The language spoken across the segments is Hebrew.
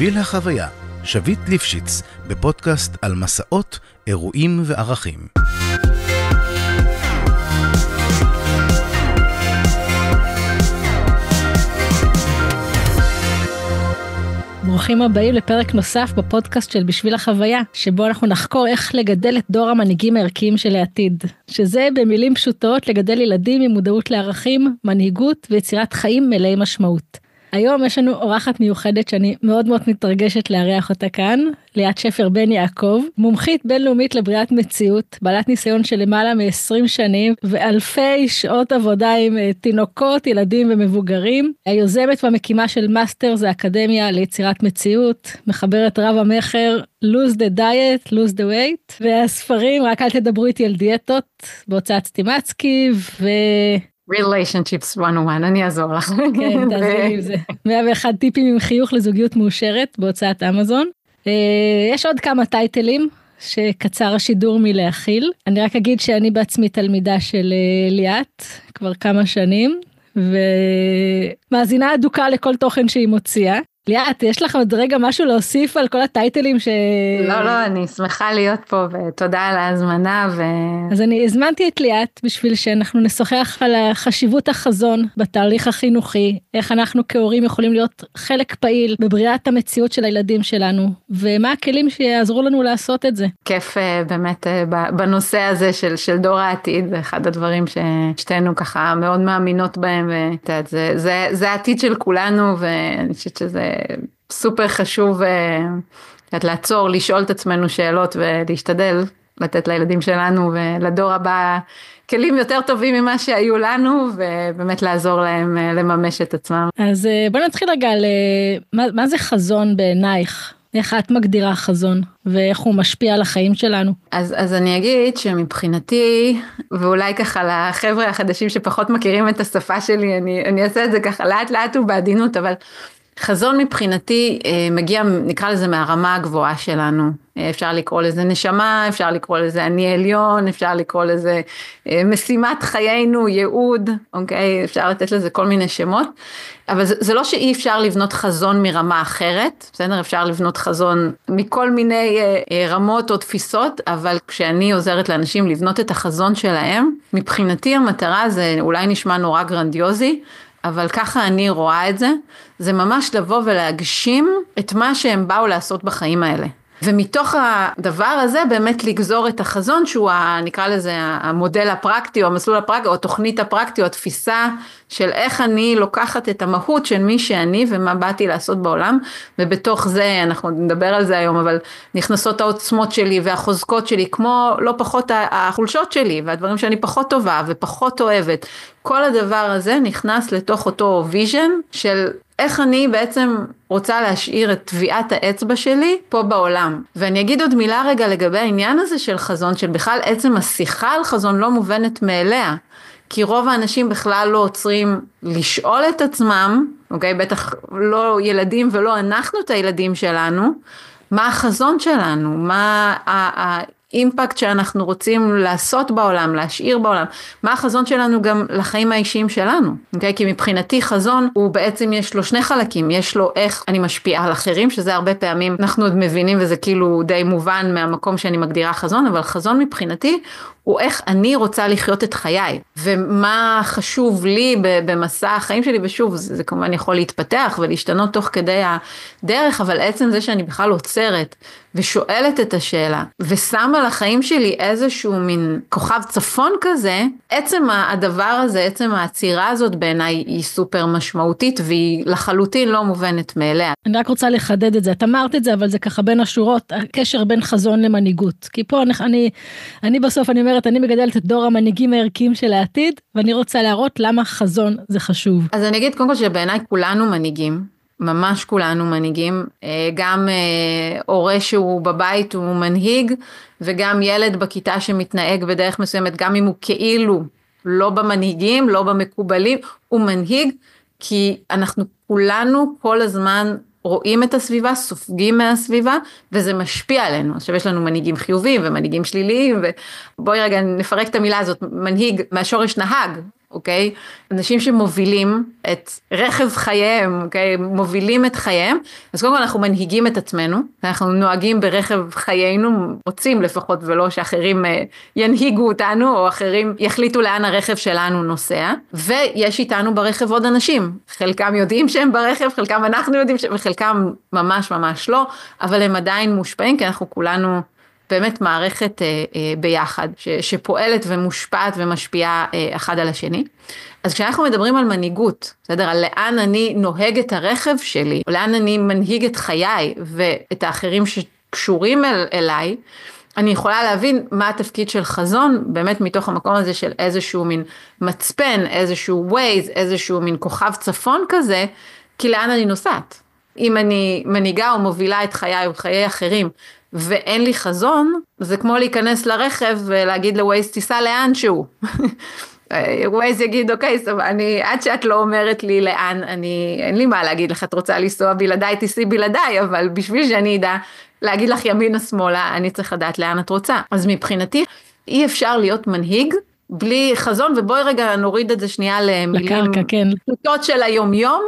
בשביל החוויה, שביט ליפשיץ, בפודקאסט על מסעות, אירועים וערכים. ברוכים הבאים לפרק נוסף בפודקאסט של בשביל החוויה, שבו אנחנו נחקור איך לגדל את דור המנהיגים הערכיים של העתיד. שזה במילים פשוטות לגדל ילדים עם מודעות לערכים, מנהיגות ויצירת חיים מלאי משמעות. היום יש לנו אורחת מיוחדת שאני מאוד מאוד מתרגשת לארח אותה כאן, ליאת שפר בן יעקב, מומחית בינלאומית לבריאת מציאות, בעלת ניסיון של למעלה מ-20 שנים, ואלפי שעות עבודה עם תינוקות, ילדים ומבוגרים. היוזמת והמקימה של מאסטרס האקדמיה ליצירת מציאות, מחברת רב המחר, lose the diet, lose the weight, והספרים, רק אל תדברו איתי על דיאטות, בהוצאת סטימצקי, Relationships 101, אני אעזור לך. כן, תעזרי עם זה. 101 טיפים עם חיוך לזוגיות מאושרת בהוצאת אמזון. יש עוד כמה טייטלים שקצר השידור מלהכיל. אני רק אגיד שאני בעצמי תלמידה של ליאת כבר כמה שנים, ומאזינה אדוקה לכל תוכן שהיא מוציאה. ליאת, יש לך עוד רגע משהו להוסיף על כל הטייטלים לא, אני שמחה להיות פה, ותודה על ההזמנה. אז אני הזמנתי את ליאת בשביל שאנחנו נשוחח על חשיבות החזון בתהליך החינוכי, איך אנחנו כהורים יכולים להיות חלק פעיל בבריאת המציאות של הילדים שלנו, ומה הכלים שיעזרו לנו לעשות את זה. כיף באמת בנושא הזה של דור העתיד, זה אחד הדברים ששתינו ככה מאוד מאמינות בהם, זה העתיד של כולנו, ואני חושבת שזה סופר חשוב לעצור, לשאול את עצמנו שאלות ולהשתדל לתת לילדים שלנו ולדור הבא כלים יותר טובים ממה שהיו לנו, ובאמת לעזור להם לממש את עצמם. אז בוא נתחיל רגע על מה זה חזון בעינייך? איך את מגדירה חזון, ואיך הוא משפיע על החיים שלנו? אז אני אגיד שמבחינתי, ואולי ככה לחבר'ה החדשים שפחות מכירים את השפה שלי, אני אעשה את זה ככה לאט לאט ובעדינות, אבל חזון מבחינתי מגיע, נקרא לזה, מהרמה הגבוהה שלנו. אפשר לקרוא לזה נשמה, אפשר לקרוא לזה אני עליון, אפשר לקרוא לזה משימת חיינו, ייעוד, אוקיי? אפשר לתת לזה כל מיני שמות, אבל זה לא שאי אפשר לבנות חזון מרמה אחרת, בסדר? אפשר לבנות חזון מכל מיני רמות או תפיסות, אבל כשאני עוזרת לאנשים לבנות את החזון שלהם, מבחינתי המטרה זה אולי נשמע נורא גרנדיוזי, אבל ככה אני רואה את זה, זה ממש לבוא ולהגשים את מה שהם באו לעשות בחיים האלה. ומתוך הדבר הזה באמת לגזור את החזון, שהוא נקרא לזה המודל הפרקטי, או המסלול הפרקטי, או התוכנית הפרקטי, או התפיסה של איך אני לוקחת את המהות של מי שאני, ומה באתי לעשות בעולם, ובתוך זה, אנחנו נדבר על זה היום, אבל נכנסות העוצמות שלי, והחוזקות שלי, כמו לא פחות החולשות שלי, והדברים שאני פחות טובה, ופחות אוהבת. כל הדבר הזה נכנס לתוך אותו ויז'ן של איך אני בעצם רוצה להשאיר את טביעת האצבע שלי פה בעולם. ואני אגיד עוד מילה רגע לגבי העניין הזה של חזון, של בכלל עצם השיחה על חזון לא מובנת מאליה, כי רוב האנשים בכלל לא עוצרים לשאול את עצמם, אוקיי, בטח לא ילדים ולא אנחנו את הילדים שלנו, מה החזון שלנו, מה האימפקט שאנחנו רוצים לעשות בעולם, להשאיר בעולם, מה החזון שלנו גם לחיים האישיים שלנו, אוקיי? כי מבחינתי חזון הוא בעצם יש לו שני חלקים, יש לו איך אני משפיעה על אחרים, שזה הרבה פעמים אנחנו עוד מבינים וזה כאילו די מובן מהמקום שאני מגדירה חזון, אבל חזון מבחינתי הוא איך אני רוצה לחיות את חיי, ומה חשוב לי במסע החיים שלי, ושוב, זה כמובן יכול להתפתח ולהשתנות תוך כדי הדרך, אבל עצם זה שאני בכלל עוצרת ושואלת את השאלה, ושמה לחיים שלי איזשהו מין כוכב צפון כזה, עצם הדבר הזה, עצם העצירה הזאת בעיניי היא סופר משמעותית, והיא לחלוטין לא מובנת מאליה. אני רק רוצה לחדד את זה, את אמרת את זה, אבל זה ככה בין השורות, הקשר בין חזון למנהיגות, כי פה אני בסוף אני אומרת, אני מגדלת את דור המנהיגים הערכיים של העתיד, ואני רוצה להראות למה חזון זה חשוב. אז אני אגיד קודם כל שבעיניי כולנו מנהיגים, ממש כולנו מנהיגים, גם הורה שהוא בבית הוא מנהיג, וגם ילד בכיתה שמתנהג בדרך מסוימת, גם אם הוא כאילו לא במנהיגים, לא במקובלים, הוא מנהיג, כי אנחנו כולנו כל הזמן רואים את הסביבה, סופגים מהסביבה, וזה משפיע עלינו. עכשיו יש לנו מנהיגים חיוביים ומנהיגים שליליים, ובואי רגע נפרק את המילה הזאת, מנהיג מהשורש נהג, אוקיי? אנשים שמובילים את רכב חייהם, אוקיי? מובילים את חייהם, אז קודם כל אנחנו מנהיגים את עצמנו, אנחנו נוהגים ברכב חיינו, רוצים לפחות ולא שאחרים ינהיגו אותנו, או אחרים יחליטו לאן הרכב שלנו נוסע, ויש איתנו ברכב עוד אנשים, חלקם יודעים שהם ברכב, חלקם אנחנו יודעים, וחלקם ממש ממש לא, אבל הם עדיין מושפעים, כי אנחנו כולנו באמת מערכת ביחד, שפועלת ומושפעת ומשפיעה אחד על השני. אז כשאנחנו מדברים על מנהיגות, בסדר, על לאן אני נוהג את הרכב שלי, או לאן אני מנהיג את חיי ואת האחרים שקשורים אליי, אני יכולה להבין מה התפקיד של חזון, באמת מתוך המקום הזה של איזשהו מין מצפן, איזשהו ווייז, איזשהו מין כוכב צפון כזה, כי לאן אני נוסעת? אם אני מנהיגה או מובילה את חיי או חיי אחרים, ואין לי חזון, זה כמו להיכנס לרכב ולהגיד לווייז תיסע לאן שהוא. ווייז יגיד, אוקיי, עד שאת לא אומרת לי לאן, אין לי מה להגיד לך, את רוצה לנסוע בלעדיי, תיסעי בלעדיי, אבל בשביל שאני אדע להגיד לך ימינה שמאלה, אני צריך לדעת לאן את רוצה. אז מבחינתי, אי אפשר להיות מנהיג בלי חזון, ובואי רגע נוריד את זה שנייה למילים פשוטות של היום יום,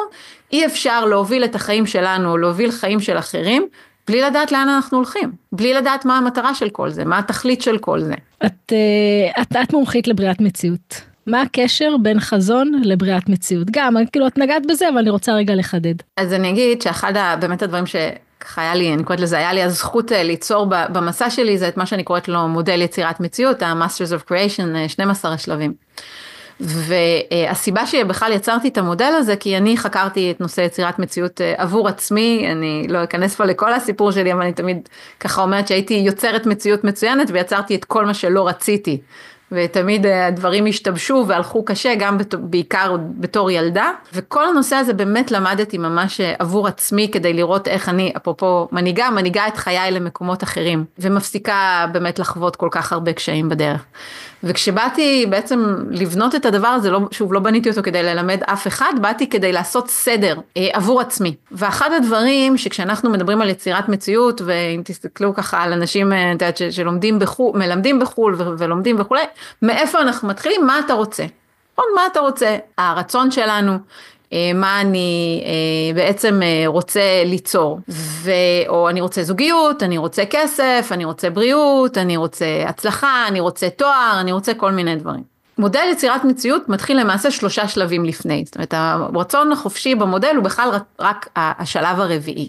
אי אפשר להוביל את החיים שלנו, להוביל חיים של אחרים, בלי לדעת לאן אנחנו הולכים, בלי לדעת מה המטרה של כל זה, מה התכלית של כל זה. את מומחית לבריאת מציאות. מה הקשר בין חזון לבריאת מציאות? גם, כאילו את נגעת בזה, אבל אני רוצה רגע לחדד. אז אני אגיד שאחד באמת הדברים שככה היה לי, אני קוראת לזה, היה לי הזכות ליצור במסע שלי, זה את מה שאני קוראת לו מודל יצירת מציאות, ה-Masters of Creation, 12 השלבים. והסיבה שבכלל יצרתי את המודל הזה, כי אני חקרתי את נושא יצירת מציאות עבור עצמי, אני לא אכנס פה לכל הסיפור שלי, אבל אני תמיד ככה אומרת שהייתי יוצרת מציאות מצוינת, ויצרתי את כל מה שלא רציתי, ותמיד הדברים השתבשו והלכו קשה, גם בעיקר בתור ילדה, וכל הנושא הזה באמת למדתי ממש עבור עצמי, כדי לראות איך אני, אפרופו מנהיגה את חיי למקומות אחרים, ומפסיקה באמת לחוות כל כך הרבה קשיים בדרך. וכשבאתי בעצם לבנות את הדבר הזה, שוב לא בניתי אותו כדי ללמד אף אחד, באתי כדי לעשות סדר עבור עצמי. ואחד הדברים שכשאנחנו מדברים על יצירת מציאות, ואם תסתכלו ככה על אנשים שלומדים בחול, מלמדים בחול ולומדים וכו', מאיפה אנחנו מתחילים? מה אתה רוצה? מה אתה רוצה? הרצון שלנו, מה אני בעצם רוצה ליצור, או אני רוצה זוגיות, אני רוצה כסף, אני רוצה בריאות, אני רוצה הצלחה, אני רוצה תואר, אני רוצה כל מיני דברים. מודל יצירת מציאות מתחיל למעשה 3 שלבים לפני, זאת אומרת הרצון החופשי במודל הוא בכלל רק השלב הרביעי,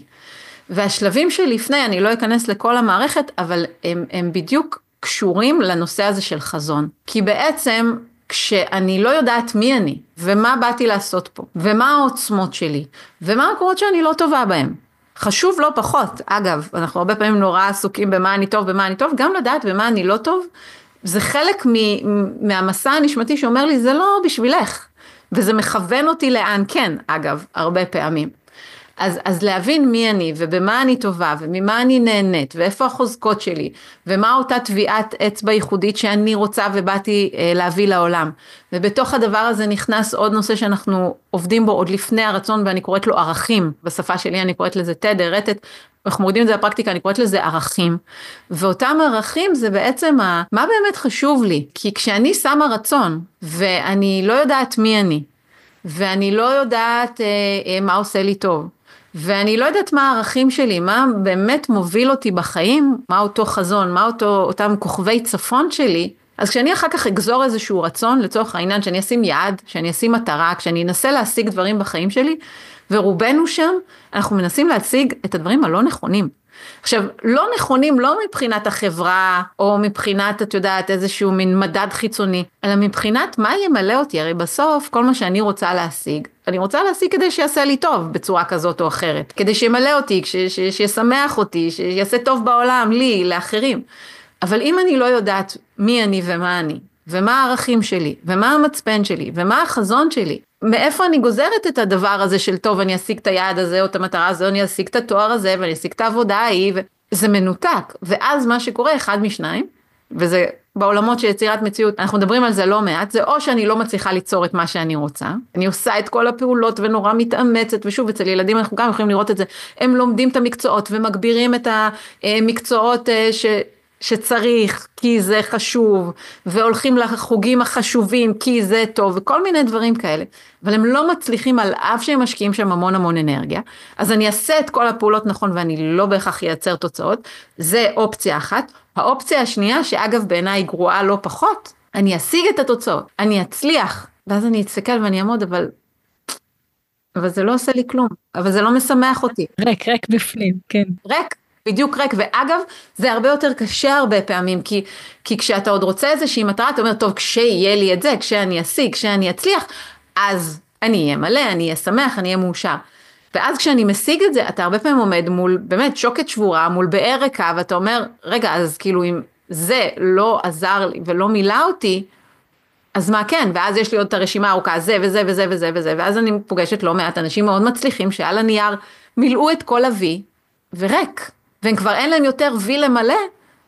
והשלבים שלפני, אני לא אכנס לכל המערכת, אבל הם בדיוק קשורים לנושא הזה של חזון, כי בעצם כשאני לא יודעת מי אני, ומה באתי לעשות פה, ומה העוצמות שלי, ומה המקומות שאני לא טובה בהם. חשוב לא פחות, אגב, אנחנו הרבה פעמים נורא עסוקים במה אני טוב, גם לדעת במה אני לא טוב, זה חלק מהמסע הנשמתי שאומר לי, זה לא בשבילך, וזה מכוון אותי לאן כן, אגב, הרבה פעמים. אז להבין מי אני, ובמה אני טובה, וממה אני נהנית, ואיפה החוזקות שלי, ומה אותה טביעת אצבע ייחודית שאני רוצה ובאתי להביא לעולם. ובתוך הדבר הזה נכנס עוד נושא שאנחנו עובדים בו עוד לפני הרצון, ואני קוראת לו ערכים. בשפה שלי אני קוראת לזה תדר, רטט, אנחנו מורידים את זה בפרקטיקה, אני קוראת לזה ערכים. ואותם ערכים זה בעצם מה באמת חשוב לי, כי כשאני שמה רצון, ואני לא יודעת מי אני, ואני לא יודעת מה עושה לי טוב, ואני לא יודעת מה הערכים שלי, מה באמת מוביל אותי בחיים, מה אותו חזון, מה אותם כוכבי צפון שלי, אז כשאני אחר כך אגזור איזשהו רצון, לצורך העניין, שאני אשים יעד, שאני אשים מטרה, כשאני אנסה להשיג דברים בחיים שלי, ורובנו שם, אנחנו מנסים להשיג את הדברים הלא נכונים. עכשיו, לא נכונים, לא מבחינת החברה, או מבחינת, את יודעת, איזשהו מין מדד חיצוני, אלא מבחינת מה ימלא אותי, הרי בסוף, כל מה שאני רוצה להשיג, אני רוצה להשיג כדי שיעשה לי טוב, בצורה כזאת או אחרת, כדי שימלא אותי, שישמח אותי, שיעשה טוב בעולם, לי, לאחרים. אבל אם אני לא יודעת מי אני ומה אני, ומה הערכים שלי, ומה המצפן שלי, ומה החזון שלי, מאיפה אני גוזרת את הדבר הזה של טוב, אני אשיג את היעד הזה, או את המטרה הזו, אני אשיג את התואר הזה, ואני אשיג את העבודה ההיא, זה מנותק. ואז מה שקורה, אחד משניים, וזה בעולמות של יצירת מציאות, אנחנו מדברים על זה לא מעט, זה או שאני לא מצליחה ליצור את מה שאני רוצה, אני עושה את כל הפעולות ונורא מתאמצת, ושוב, אצל ילדים אנחנו גם יכולים לראות את זה, הם לומדים את המקצועות, ומגבירים את המקצועות שצריך כי זה חשוב, והולכים לחוגים החשובים כי זה טוב, וכל מיני דברים כאלה, אבל הם לא מצליחים על אף שהם משקיעים שם המון המון אנרגיה, אז אני אעשה את כל הפעולות נכון, ואני לא בהכרח ייצר תוצאות, זה אופציה אחת. האופציה השנייה, שאגב בעיניי גרועה לא פחות, אני אשיג את התוצאות, אני אצליח, ואז אני אתסכל ואני אעמוד, אבל זה לא עושה לי כלום, אבל זה לא משמח אותי. ריק בפנים, כן. ריק. בדיוק ריק, ואגב, זה הרבה יותר קשה הרבה פעמים, כי כשאתה עוד רוצה איזושהי מטרה, אתה אומר, טוב, כשיהיה לי את זה, כשאני אשיג, כשאני אצליח, אז אני אהיה מלא, אני אהיה שמח, אני אהיה מאושר. ואז כשאני משיג את זה, אתה הרבה פעמים עומד מול, באמת, שוקת שבורה, מול באר ריקה, ואתה אומר, רגע, אז כאילו, אם זה לא עזר לי ולא מילא אותי, אז מה כן? ואז יש לי עוד את הרשימה הארוכה, זה וזה וזה וזה וזה, ואז אני פוגשת לא מעט אנשים מאוד מצליחים, שעל הנייר מילאו את כל הוי, וריק. והם כבר אין להם יותר וי למלא,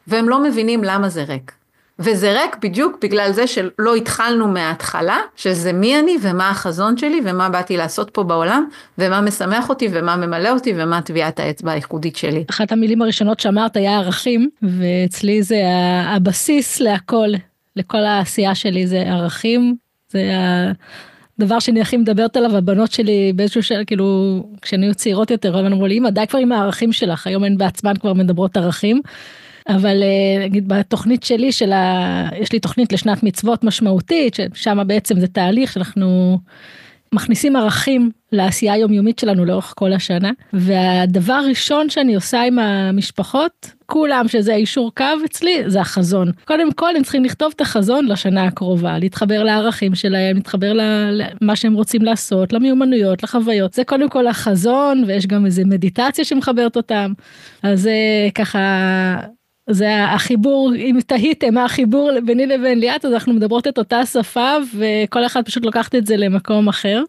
והם לא מבינים למה זה ריק. וזה ריק בדיוק בגלל זה שלא התחלנו מההתחלה, שזה מי אני ומה החזון שלי, ומה באתי לעשות פה בעולם, ומה משמח אותי ומה ממלא אותי, ומה טביעת האצבע הייחודית שלי. אחת המילים הראשונות שאמרת היה ערכים, ואצלי זה הבסיס להכל, לכל העשייה שלי זה ערכים, זה הדבר שאני הכי מדברת עליו, הבנות שלי באיזשהו שאלה, כאילו, כשהן היו צעירות יותר, הם אמרו לי, אמא, די כבר עם הערכים שלך, היום הן בעצמן כבר מדברות ערכים, אבל נגיד בתוכנית שלי, יש לי תוכנית לשנת מצוות משמעותית, ששם בעצם זה תהליך שאנחנו מכניסים ערכים לעשייה היומיומית שלנו לאורך כל השנה, והדבר הראשון שאני עושה עם המשפחות, כולם שזה אישור קו אצלי, זה החזון. קודם כל הם צריכים לכתוב את החזון לשנה הקרובה, להתחבר לערכים שלהם, להתחבר למה שהם רוצים לעשות, למיומנויות, לחוויות. זה קודם כל החזון, ויש גם איזו מדיטציה שמחברת אותם. אז זה ככה, זה החיבור, אם תהיתם מה החיבור ביני לבין ליאת, אז אנחנו מדברות את אותה שפה, וכל אחד פשוט לוקחת את זה למקום אחר.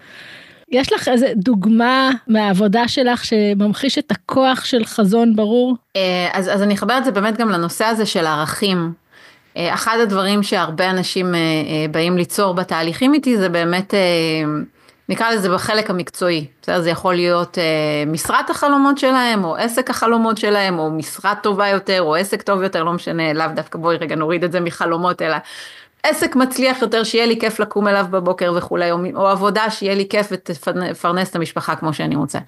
יש לך איזה דוגמה מהעבודה שלך שממחיש את הכוח של חזון ברור? אז אני אחבר את זה באמת גם לנושא הזה של ערכים. אחד הדברים שהרבה אנשים באים ליצור בתהליכים איתי, זה באמת, נקרא לזה בחלק המקצועי. זה יכול להיות משרת החלומות שלהם, או עסק החלומות שלהם, או משרה טובה יותר, או עסק טוב יותר, לא משנה, לאו דווקא בואי רגע נוריד את זה מחלומות, אלא עסק מצליח יותר, שיהיה לי כיף לקום אליו בבוקר וכולי, או עבודה שיהיה לי כיף ותפרנס את המשפחה כמו שאני רוצה.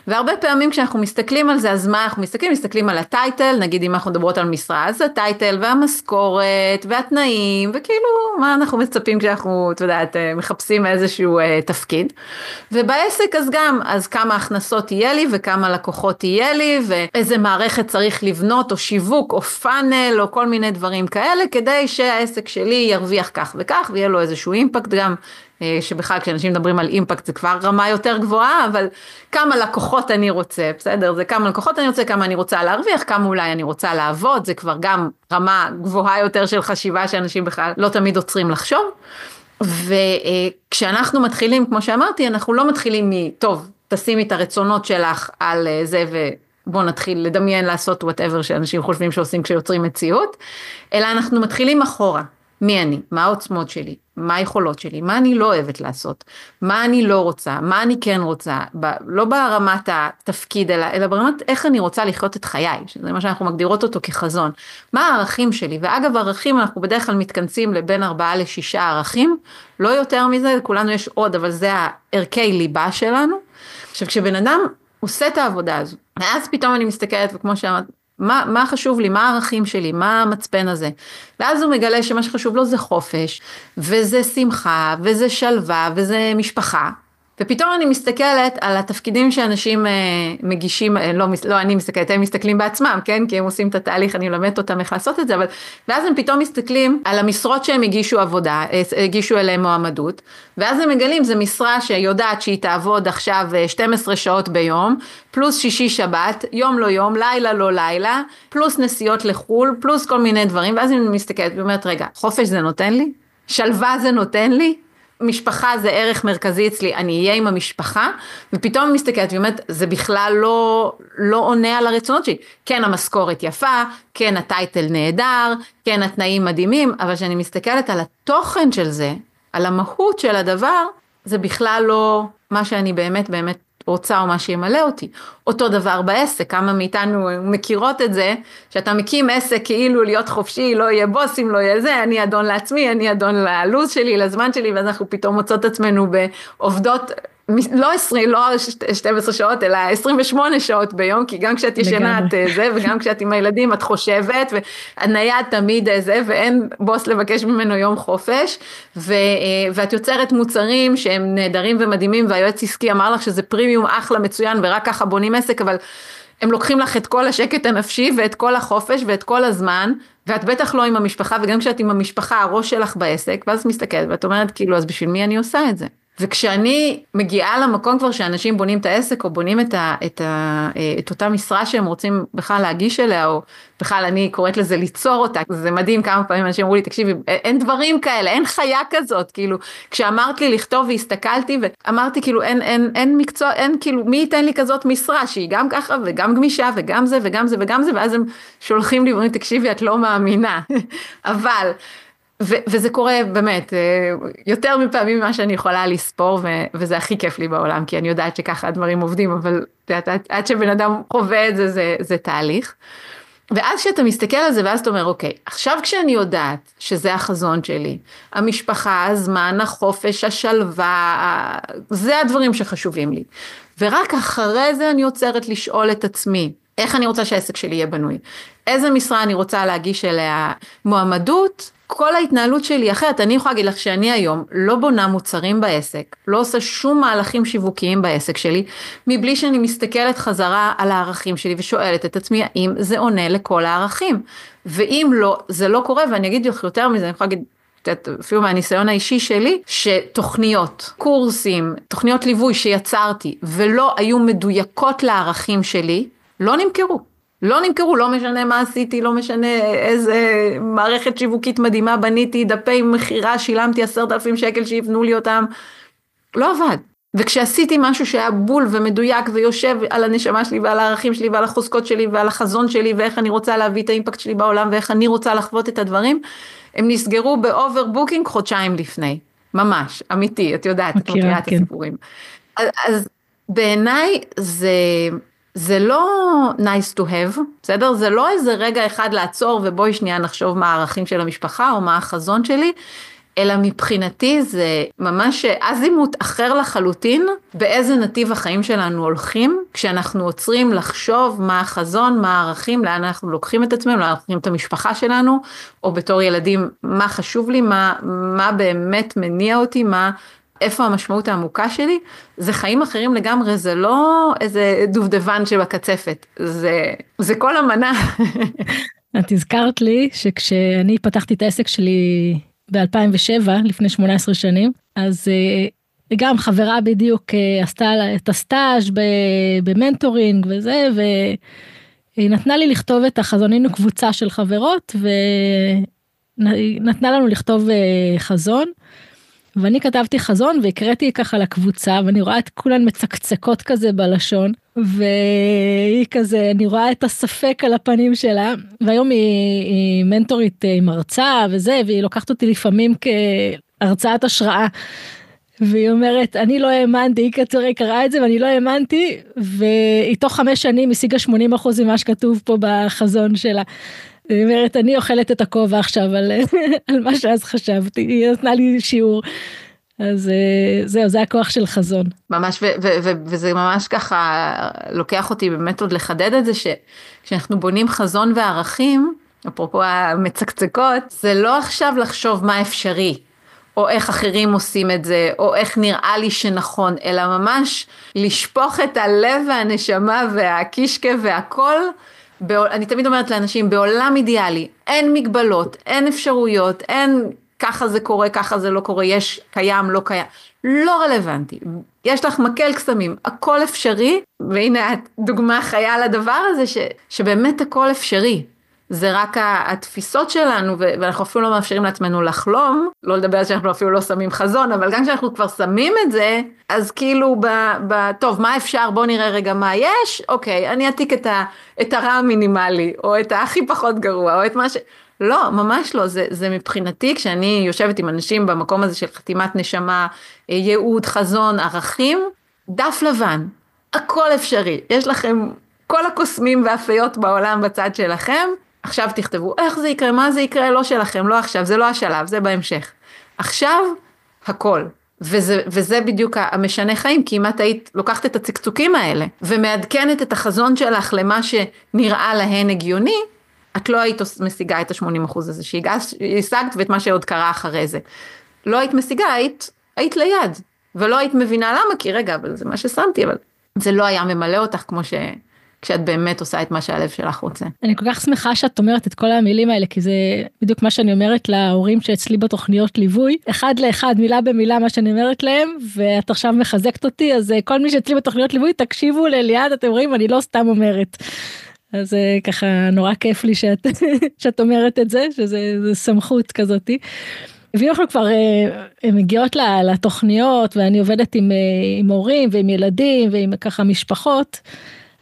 והרבה פעמים כשאנחנו מסתכלים על זה, אז מה אנחנו מסתכלים על הטייטל, נגיד אם אנחנו מדברות על משרה, אז הטייטל והמשכורת והתנאים, וכאילו מה אנחנו מצפים כשאנחנו, את יודעת, מחפשים איזשהו תפקיד. ובעסק אז גם, אז כמה הכנסות יהיה לי וכמה לקוחות יהיה לי, ואיזה מערכת צריך לבנות או שיווק או פאנל או כל מיני דברים כאלה, כדי שהעסק שלי ירוויח כך וכך, ויהיה לו איזשהו אימפקט גם, שבכלל כשאנשים מדברים על אימפקט זה כבר רמה יותר גבוהה, אבל כמה לקוחות אני רוצה, בסדר? זה כמה לקוחות אני רוצה, כמה אני רוצה להרוויח, כמה אולי אני רוצה לעבוד, זה כבר גם רמה גבוהה יותר של חשיבה שאנשים בכלל לא תמיד עוצרים לחשוב, וכשאנחנו מתחילים, כמו שאמרתי, אנחנו לא מתחילים טוב, תשימי את הרצונות שלך על זה בוא נתחיל לדמיין לעשות whatever שאנשים חושבים שעושים כשיוצרים מציאות, אלא אנחנו מתחילים אחורה. מי אני? מה העוצמות שלי? מה היכולות שלי? מה אני לא אוהבת לעשות? מה אני לא רוצה? מה אני כן רוצה? לא ברמת התפקיד, אלא ברמת איך אני רוצה לחיות את חיי, שזה מה שאנחנו מגדירות אותו כחזון. מה הערכים שלי? ואגב, ערכים אנחנו בדרך כלל מתכנסים לבין 4 ל6 ערכים, לא יותר מזה, כולנו יש עוד, אבל זה הערכי ליבה שלנו. עכשיו, כשבן אדם עושה את העבודה הזו, ואז פתאום אני מסתכלת, וכמו שאמרת, מה חשוב לי, מה הערכים שלי, מה המצפן הזה, ואז הוא מגלה שמה שחשוב לו זה חופש, וזה שמחה, וזה שלווה, וזה משפחה, ופתאום אני מסתכלת על התפקידים שאנשים מגישים, לא אני מסתכלת, הם מסתכלים בעצמם, כן? כי הם עושים את התהליך, אני אלמד אותם איך לעשות את זה, אבל ואז הם פתאום מסתכלים על המשרות שהם הגישו אליהם מועמדות, ואז הם מגלים, זה משרה שיודעת שהיא תעבוד עכשיו 12 שעות ביום, פלוס שישי שבת, יום לא יום, לילה לא לילה, פלוס נסיעות לחול, פלוס כל מיני דברים, ואז אני מסתכלת ואומרת, רגע, חופש זה נותן לי? שלווה זה נותן לי? משפחה זה ערך מרכזי אצלי, אני אהיה עם המשפחה, ופתאום מסתכלת ואומרת, זה בכלל לא עונה על הרצונות שלי. כן, המשכורת יפה, כן, הטייטל נהדר, כן, התנאים מדהימים, אבל כשאני מסתכלת על התוכן של זה, על המהות של הדבר, זה בכלל לא מה שאני באמת באמת רוצה או מה שימלא אותי. אותו דבר בעסק, כמה מאיתנו מכירות את זה, שאתה מקים עסק כאילו להיות חופשי, לא יהיה בוסים, לא יהיה זה, אני אדון לעצמי, אני אדון ללוז שלי, לזמן שלי, ואז אנחנו פתאום מוצאות עצמנו בעובדות, לא 12 שעות, אלא 28 שעות ביום, כי גם כשאת ישנה את זה, וגם כשאת עם הילדים את חושבת, והנייד תמיד זה, ואין בוס לבקש ממנו יום חופש, ואת יוצרת מוצרים שהם נהדרים ומדהימים, והיועץ עסקי אמר לך שזה פרימיום אחלה מצוין, ורק ככה בונים עסק, אבל הם לוקחים לך את כל השקט הנפשי, ואת כל החופש, ואת כל הזמן, ואת בטח לא עם המשפחה, וגם כשאת עם המשפחה, הראש שלך בעסק, ואז מסתכלת, ואת אומרת, כאילו, אז בשביל מי אני עושה את זה? וכשאני מגיעה למקום כבר שאנשים בונים את העסק, או בונים את אותה משרה שהם רוצים בכלל להגיש אליה, או בכלל אני קוראת לזה ליצור אותה, זה מדהים כמה פעמים אנשים אמרו לי, תקשיבי, אין דברים כאלה, אין חיה כזאת, כאילו, כשאמרת לי לכתוב והסתכלתי, ואמרתי כאילו, אין מקצוע, אין כאילו, מי ייתן לי כזאת משרה, שהיא גם ככה, וגם גמישה, וגם זה, וגם זה, וגם זה, ואז הם שולחים לי, ואומרים, תקשיבי, את לא מאמינה, אבל וזה קורה באמת יותר מפעמים ממה שאני יכולה לספור, וזה הכי כיף לי בעולם, כי אני יודעת שככה הדברים עובדים, אבל עד שבן אדם חווה את זה, זה תהליך. ואז כשאתה מסתכל על זה, ואז אתה אומר, אוקיי, עכשיו כשאני יודעת שזה החזון שלי, המשפחה, הזמן, החופש, השלווה, זה הדברים שחשובים לי. ורק אחרי זה אני עוצרת לשאול את עצמי, איך אני רוצה שהעסק שלי יהיה בנוי? איזה משרה אני רוצה להגיש אליה מועמדות? כל ההתנהלות שלי אחרת, אני יכולה להגיד לך שאני היום לא בונה מוצרים בעסק, לא עושה שום מהלכים שיווקיים בעסק שלי, מבלי שאני מסתכלת חזרה על הערכים שלי ושואלת את עצמי, האם זה עונה לכל הערכים? ואם לא, זה לא קורה, ואני אגיד לך יותר מזה, אני יכולה להגיד, אפילו מהניסיון האישי שלי, שתוכניות, קורסים, תוכניות ליווי שיצרתי, ולא היו מדויקות לערכים שלי, לא נמכרו. לא נמכרו, לא משנה מה עשיתי, לא משנה איזה מערכת שיווקית מדהימה בניתי, דפי מחירה, שילמתי 10,000 שקל שיבנו לי אותם, לא עבד. וכשעשיתי משהו שהיה בול ומדויק ויושב על הנשמה שלי ועל הערכים שלי ועל החוזקות שלי ועל החזון שלי ואיך אני רוצה להביא את האימפקט שלי בעולם ואיך אני רוצה לחוות את הדברים, הם נסגרו באובר-בוקינג חודשיים לפני. ממש, אמיתי, את יודעת, את מכירה את הסיפורים. אז בעיניי זה לא nice to have, בסדר? זה לא איזה רגע אחד לעצור ובואי שנייה נחשוב מה הערכים של המשפחה או מה החזון שלי, אלא מבחינתי זה ממש אזימות אחר לחלוטין, באיזה נתיב החיים שלנו הולכים, כשאנחנו עוצרים לחשוב מה החזון, מה הערכים, לאן אנחנו לוקחים את עצמנו, לאן אנחנו לוקחים את המשפחה שלנו, או בתור ילדים, מה חשוב לי, מה באמת מניע אותי, איפה המשמעות העמוקה שלי, זה חיים אחרים לגמרי, זה לא איזה דובדבן שבקצפת, זה כל המנה. את הזכרת לי שכשאני פתחתי את העסק שלי ב-2007, לפני 18 שנים, אז גם חברה בדיוק עשתה את הסטאז' במנטורינג וזה, והיא נתנה לי לכתוב את החזונינו קבוצה של חברות, ונתנה לנו לכתוב חזון, ואני כתבתי חזון והקראתי ככה לקבוצה, ואני רואה את כולן מצקצקות כזה בלשון, והיא כזה, אני רואה את הספק על הפנים שלה, והיום היא מנטורית עם הרצאה וזה, והיא לוקחת אותי לפעמים כהרצאת השראה, והיא אומרת, אני לא האמנתי, היא כתורי קראה את זה, ואני לא האמנתי, ואיתו 5 שנים השיגה 80% ממה שכתוב פה בחזון שלה. היא אומרת, אני אוכלת את הכובע עכשיו על מה שאז חשבתי, היא נתנה לי שיעור, אז זהו, זה הכוח של חזון. ממש, וזה ממש ככה, לוקח אותי באמת עוד לחדד את זה, שכשאנחנו בונים חזון וערכים, אפרופו המצקצקות, זה לא עכשיו לחשוב מה אפשרי, או איך אחרים עושים את זה, או איך נראה לי שנכון, אלא ממש לשפוך את הלב והנשמה והקישקה והכל, אני תמיד אומרת לאנשים, בעולם אידיאלי, אין מגבלות, אין אפשרויות, אין ככה זה קורה, ככה זה לא קורה, יש קיים, לא קיים, לא רלוונטי. יש לך מקל קסמים, הכל אפשרי, והנה דוגמה חיה לדבר הזה, שבאמת הכל אפשרי. זה רק התפיסות שלנו, ואנחנו אפילו לא מאפשרים לעצמנו לחלום, לא לדבר על שאנחנו אפילו לא שמים חזון, אבל גם כשאנחנו כבר שמים את זה, אז כאילו, טוב, מה אפשר? בוא נראה רגע מה יש, אוקיי, אני אעתיק את הרע המינימלי, או את הכי פחות גרוע, או את מה לא, ממש לא, זה מבחינתי, כשאני יושבת עם אנשים במקום הזה של חתימת נשמה, ייעוד, חזון, ערכים, דף לבן. הכל אפשרי, יש לכם כל הקוסמים והפיות בעולם בצד שלכם, עכשיו תכתבו איך זה יקרה, מה זה יקרה, לא שלכם, לא עכשיו, זה לא השלב, זה בהמשך. עכשיו, הכל. וזה בדיוק המשנה חיים, כי אם את היית לוקחת את הצקצוקים האלה, ומעדכנת את החזון שלך למה שנראה להן הגיוני, את לא היית משיגה את ה-80% הזה שהשגת, ואת מה שעוד קרה אחרי זה. לא היית משיגה, היית ליד, ולא היית מבינה למה, כי רגע, אבל זה מה ששמתי, אבל זה לא היה ממלא אותך כמו כשאת באמת עושה את מה שהלב שלך רוצה. אני כל כך שמחה שאת אומרת את כל המילים האלה, כי זה בדיוק מה שאני אומרת להורים שאצלי בתוכניות ליווי, אחד לאחד, מילה במילה מה שאני אומרת להם, ואת עכשיו מחזקת אותי, אז כל מי שאצלי בתוכניות ליווי, תקשיבו לליעד, אתם רואים, אני לא סתם אומרת. אז ככה נורא כיף לי שאת אומרת את זה, שזה סמכות כזאתי. ואם אנחנו כבר מגיעות לתוכניות, ואני עובדת עם הורים ועם ילדים ועם ככה משפחות,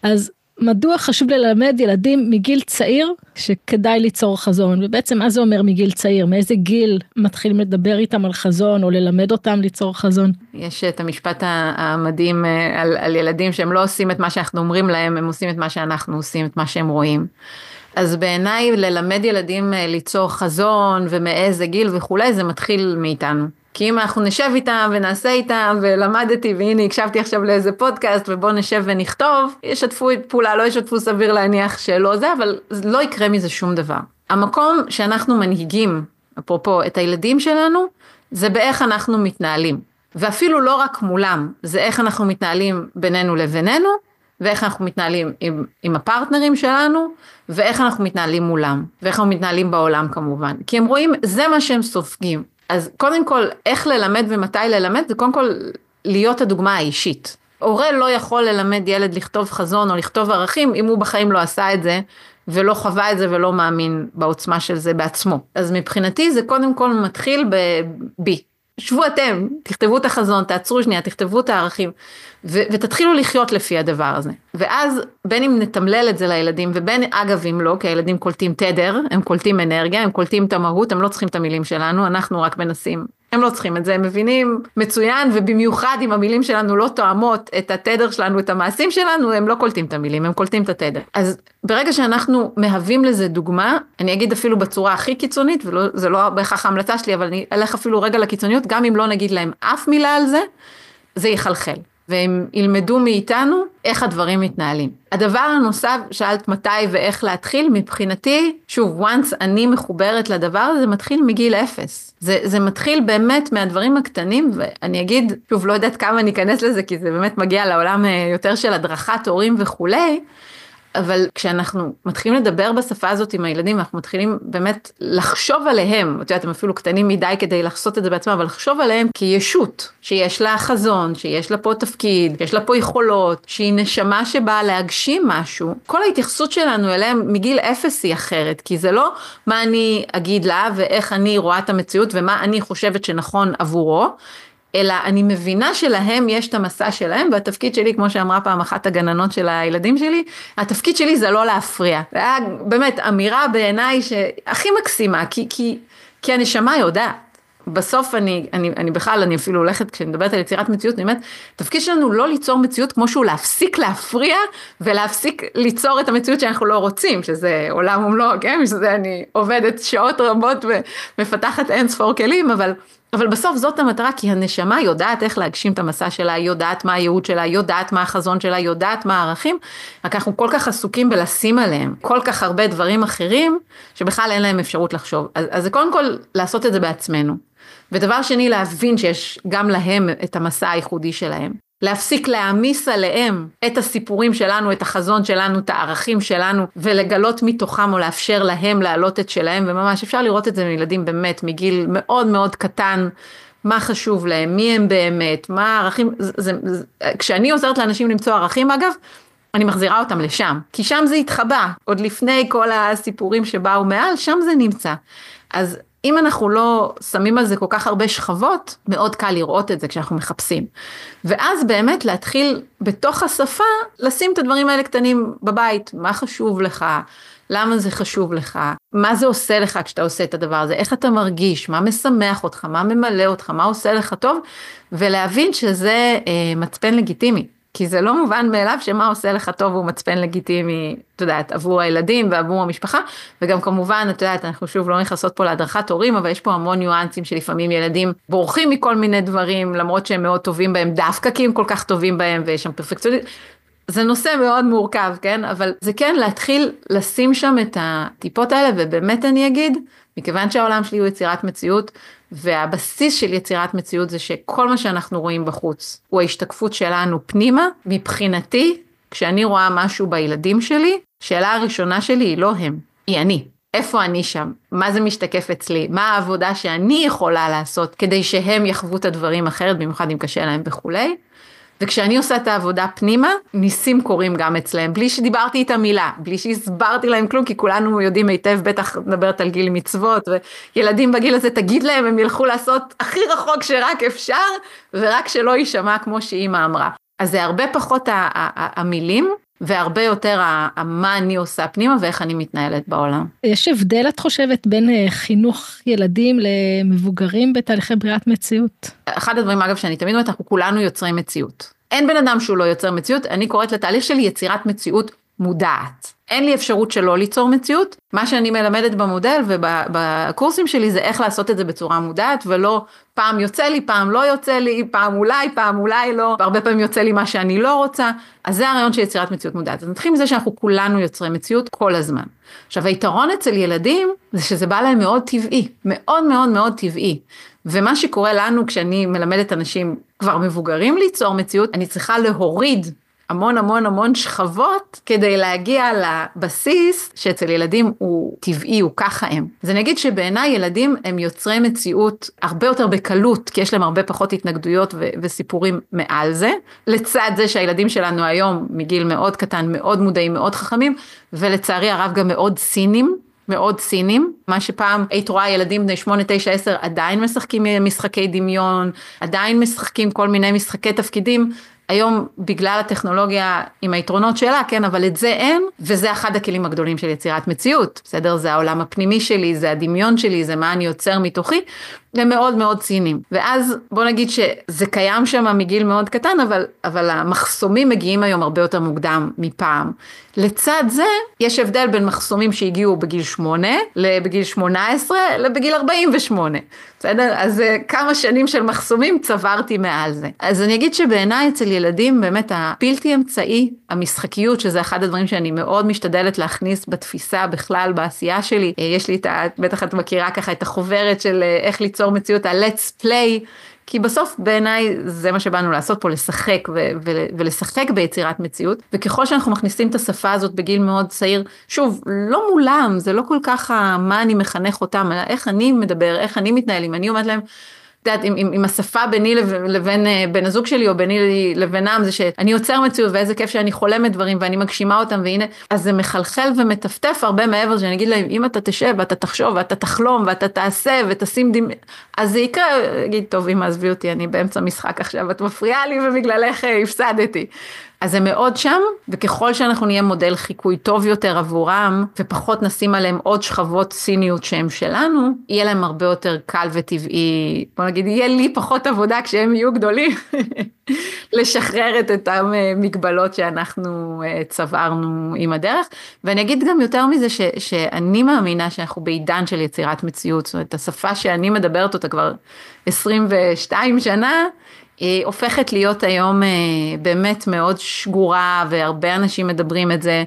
אז מדוע חשוב ללמד ילדים מגיל צעיר שכדאי ליצור חזון? ובעצם מה זה אומר מגיל צעיר? מאיזה גיל מתחילים לדבר איתם על חזון או ללמד אותם ליצור חזון? יש את המשפט המדהים על ילדים שהם לא עושים את מה שאנחנו אומרים להם, הם עושים את מה שאנחנו עושים, את מה שהם רואים. אז בעיניי ללמד ילדים ליצור חזון ומאיזה גיל וכולי, זה מתחיל מאיתנו. כי אם אנחנו נשב איתם ונעשה איתם ולמדתי והנה הקשבתי עכשיו לאיזה פודקאסט ובוא נשב ונכתוב, ישתפו את פעולה, לא ישתפו סביר להניח שלא זה, אבל לא יקרה מזה שום דבר. המקום שאנחנו מנהיגים, אפרופו את הילדים שלנו, זה באיך אנחנו מתנהלים. ואפילו לא רק מולם, זה איך אנחנו מתנהלים בינינו לבינינו, ואיך אנחנו מתנהלים עם הפרטנרים שלנו, ואיך אנחנו מתנהלים מולם, ואיך אנחנו מתנהלים בעולם כמובן. כי הם רואים, זה מה שהם סופגים. אז קודם כל, איך ללמד ומתי ללמד, זה קודם כל להיות הדוגמה האישית. הורה לא יכול ללמד ילד לכתוב חזון או לכתוב ערכים, אם הוא בחיים לא עשה את זה, ולא חווה את זה ולא מאמין בעוצמה של זה בעצמו. אז מבחינתי זה קודם כל מתחיל בי. שבו אתם, תכתבו את החזון, תעצרו שנייה, תכתבו את הערכים, ותתחילו לחיות לפי הדבר הזה. ואז בין אם נתמלל את זה לילדים, ובין אגב אם לא, כי הילדים קולטים תדר, הם קולטים אנרגיה, הם קולטים את המהות, הם לא צריכים את המילים שלנו, אנחנו רק מנסים. הם לא צריכים את זה, הם מבינים מצוין, ובמיוחד אם המילים שלנו לא תואמות את התדר שלנו, את המעשים שלנו, הם לא קולטים את המילים, הם קולטים את התדר. אז ברגע שאנחנו מהווים לזה דוגמה, אני אגיד אפילו בצורה הכי קיצונית, וזה לא בהכרח ההמלצה שלי, אבל אני אלך אפילו רגע לקיצוניות, גם אם לא נגיד להם אף מילה על זה, זה יחלחל. והם ילמדו מאיתנו איך הדברים מתנהלים. הדבר הנוסף, שאלת מתי ואיך להתחיל, מבחינתי, שוב, once אני מחוברת לדבר הזה, זה מתחיל מגיל 0. זה מתחיל באמת מהדברים הקטנים, ואני אגיד, שוב, לא יודעת כמה אני אכנס לזה, כי זה באמת מגיע לעולם יותר של הדרכת הורים וכולי, אבל כשאנחנו מתחילים לדבר בשפה הזאת עם הילדים, אנחנו מתחילים באמת לחשוב עליהם, את יודעת, הם אפילו קטנים מדי כדי לחסות את זה בעצמם, אבל לחשוב עליהם כישות, שיש לה חזון, שיש לה פה תפקיד, שיש לה פה יכולות, שהיא נשמה שבאה להגשים משהו. כל ההתייחסות שלנו אליהם מגיל 0 היא אחרת, כי זה לא מה אני אגיד לה, ואיך אני רואה את המציאות, ומה אני חושבת שנכון עבורו, אלא אני מבינה שלהם יש את המסע שלהם, והתפקיד שלי, כמו שאמרה פעם אחת הגננות של הילדים שלי, התפקיד שלי זה לא להפריע. זה היה באמת אמירה בעיניי שהכי מקסימה, כי הנשמה יודעת. בסוף אני בכלל, אני אפילו הולכת, כשאני מדברת על יצירת מציאות, אני אומרת, התפקיד שלנו לא ליצור מציאות כמו שהוא להפסיק להפריע, ולהפסיק ליצור את המציאות שאנחנו לא רוצים, שזה עולם ומלואו, כן? שזה אני עובדת שעות רבות ומפתחת אין ספור כלים, אבל בסוף זאת המטרה, כי הנשמה יודעת איך להגשים את המסע שלה, יודעת מה הייעוד שלה, יודעת מה החזון שלה, יודעת מה הערכים, רק אנחנו כל כך עסוקים בלשים עליהם, כל כך הרבה דברים אחרים, שבכלל אין להם אפשרות לחשוב. אז זה קודם כל לעשות את זה בעצמנו. ודבר שני, להבין שיש גם להם את המסע הייחודי שלהם. להפסיק להעמיס עליהם את הסיפורים שלנו, את החזון שלנו, את הערכים שלנו, ולגלות מתוכם או לאפשר להם להעלות את שלהם, וממש אפשר לראות את זה מילדים באמת, מגיל מאוד מאוד קטן, מה חשוב להם, מי הם באמת, מה הערכים, כשאני עוזרת לאנשים למצוא ערכים אגב, אני מחזירה אותם לשם, כי שם זה התחבא, עוד לפני כל הסיפורים שבאו מעל, שם זה נמצא. אז אם אנחנו לא שמים על זה כל כך הרבה שכבות, מאוד קל לראות את זה כשאנחנו מחפשים. ואז באמת להתחיל בתוך השפה, לשים את הדברים האלה קטנים בבית, מה חשוב לך, למה זה חשוב לך, מה זה עושה לך כשאתה עושה את הדבר הזה, איך אתה מרגיש, מה משמח אותך, מה ממלא אותך, מה עושה לך טוב, ולהבין שזה מצפן לגיטימי. כי זה לא מובן מאליו שמה עושה לך טוב הוא מצפן לגיטימי, את יודעת, עבור הילדים ועבור המשפחה, וגם כמובן, את יודעת, אנחנו שוב לא נכנסות פה להדרכת הורים, אבל יש פה המון ניואנסים שלפעמים ילדים בורחים מכל מיני דברים, למרות שהם מאוד טובים בהם, דווקא כי הם כל כך טובים בהם, ויש שם פרפקציונית. זה נושא מאוד מורכב, כן? אבל זה כן להתחיל לשים שם את הטיפות האלה, ובאמת אני אגיד, מכיוון שהעולם שלי הוא יצירת מציאות, והבסיס של יצירת מציאות זה שכל מה שאנחנו רואים בחוץ, הוא ההשתקפות שלנו פנימה. מבחינתי, כשאני רואה משהו בילדים שלי, שאלה הראשונה שלי היא לא הם, היא אני. איפה אני שם? מה זה משתקף אצלי? מה העבודה שאני יכולה לעשות כדי שהם יחוו את הדברים אחרת, במיוחד אם קשה להם וכולי? וכשאני עושה את העבודה פנימה, ניסים קורים גם אצלם, בלי שדיברתי איתם מילה, בלי שהסברתי להם כלום, כי כולנו יודעים היטב, בטח מדברת על גיל מצוות, וילדים בגיל הזה תגיד להם, הם ילכו לעשות הכי רחוק שרק אפשר, ורק שלא יישמע כמו שאמא אמרה. אז זה הרבה פחות המילים, והרבה יותר מה אני עושה פנימה, ואיך אני מתנהלת בעולם. יש הבדל, את חושבת, בין חינוך ילדים למבוגרים בתהליכי בריאת מציאות? אחד הדברים, אגב, שאני תמיד אומרת, אנחנו כולנו יוצרים מציאות. אין בן אדם שהוא לא יוצר מציאות, אני קוראת לתהליך שלי יצירת מציאות מודעת. אין לי אפשרות שלא ליצור מציאות, מה שאני מלמדת במודל ובקורסים שלי זה איך לעשות את זה בצורה מודעת, ולא פעם יוצא לי, פעם לא יוצא לי, פעם אולי לא, והרבה פעמים יוצא לי מה שאני לא רוצה, אז זה הרעיון של יצירת מציאות מודעת. אז נתחיל מזה שאנחנו כולנו יוצרים מציאות כל הזמן. עכשיו, היתרון אצל ילדים זה שזה בא להם מאוד טבעי, מאוד מאוד מאוד טבעי, ומה שקורה לנו כשאני מלמדת אנשים כבר מבוגרים ליצור מציאות, אני צריכה להוריד המון המון המון שכבות, כדי להגיע לבסיס שאצל ילדים הוא טבעי, הוא ככה הם. אז אני אגיד שבעיניי ילדים הם יוצרי מציאות הרבה יותר בקלות, כי יש להם הרבה פחות התנגדויות וסיפורים מעל זה, לצד זה שהילדים שלנו היום מגיל מאוד קטן, מאוד מודעים, מאוד חכמים, ולצערי הרב גם מאוד סינים, מאוד סינים, מה שפעם היית רואה ילדים בני 8, 9, 10 עדיין משחקים משחקי דמיון, עדיין משחקים כל מיני משחקי תפקידים, היום בגלל הטכנולוגיה עם היתרונות שלה, כן, אבל את זה אין, וזה אחד הכלים הגדולים של יצירת מציאות, בסדר? זה העולם הפנימי שלי, זה הדמיון שלי, זה מה אני יוצר מתוכי, זה מאוד מאוד צינים. ואז בוא נגיד שזה קיים שם מגיל מאוד קטן, אבל המחסומים מגיעים היום הרבה יותר מוקדם מפעם. לצד זה, יש הבדל בין מחסומים שהגיעו בגיל 8, בגיל 18, לבגיל 48. בסדר? אז כמה שנים של מחסומים צברתי מעל זה. אז אני אגיד שבעיניי אצל ילדים באמת הבלתי אמצעי, המשחקיות, שזה אחד הדברים שאני מאוד משתדלת להכניס בתפיסה בכלל, בעשייה שלי. יש לי בטח את מכירה ככה את החוברת של איך ליצור מציאות, ה-let's play, כי בסוף בעיניי זה מה שבאנו לעשות פה, לשחק ולשחק ביצירת מציאות, וככל שאנחנו מכניסים את השפה הזאת בגיל מאוד צעיר, שוב, לא מולם, זה לא כל כך מה אני מחנך אותם, אלא איך אני מדבר, איך אני מתנהל, אם אני אומרת להם, יודעת, עם השפה ביני לבין בן הזוג שלי, או ביני לבינם, זה שאני יוצר מציאות, ואיזה כיף שאני חולמת דברים, ואני מגשימה אותם, והנה, אז זה מחלחל ומטפטף הרבה מעבר, שאני אגיד להם, אם אתה תשב, ואתה תחשוב, ואתה תחלום, ואתה תעשה, ותשים אז זה יקרה, אגיד, טוב, אמא, עזבי אותי, אני באמצע משחק עכשיו, את מפריעה לי, ובגללך הפסדתי. אז זה מאוד שם, וככל שאנחנו נהיה מודל חיקוי טוב יותר עבורם, ופחות נשים עליהם עוד שכבות סיניות שהם שלנו, יהיה להם הרבה יותר קל וטבעי, בוא נגיד, יהיה לי פחות עבודה כשהם יהיו גדולים, לשחרר את אותם מגבלות שאנחנו צברנו עם הדרך, ואני אגיד גם יותר מזה שאני מאמינה שאנחנו בעידן של יצירת מציאות, זאת אומרת, השפה שאני מדברת אותה כבר 22 שנה, היא הופכת להיות היום באמת מאוד שגורה, והרבה אנשים מדברים את זה,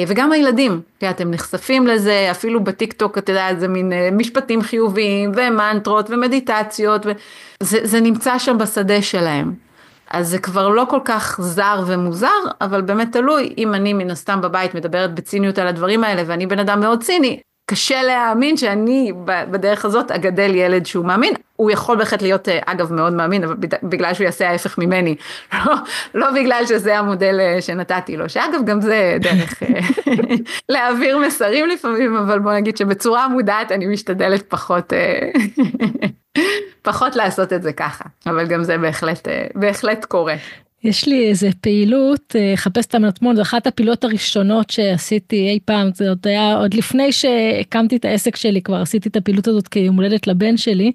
וגם הילדים, אתם נחשפים לזה, אפילו בטיקטוק, אתה יודע, זה מין משפטים חיוביים, ומנטרות, ומדיטציות, זה נמצא שם בשדה שלהם. אז זה כבר לא כל כך זר ומוזר, אבל באמת תלוי, אם אני מן הסתם בבית מדברת בציניות על הדברים האלה, ואני בן אדם מאוד ציני, קשה להאמין שאני בדרך הזאת אגדל ילד שהוא מאמין, הוא יכול בהחלט להיות אגב מאוד מאמין, אבל בגלל שהוא יעשה ההפך ממני, לא בגלל שזה המודל שנתתי לו, שאגב גם זה דרך להעביר מסרים לפעמים, אבל בוא נגיד שבצורה מודעת אני משתדלת פחות לעשות את זה ככה, אבל גם זה בהחלט קורה. יש לי איזה פעילות, חפש את המטמון, זו אחת הפעילות הראשונות שעשיתי אי פעם, זה עוד היה, עוד לפני שהקמתי את העסק שלי, כבר עשיתי את הפעילות הזאת כיום הולדת לבן שלי,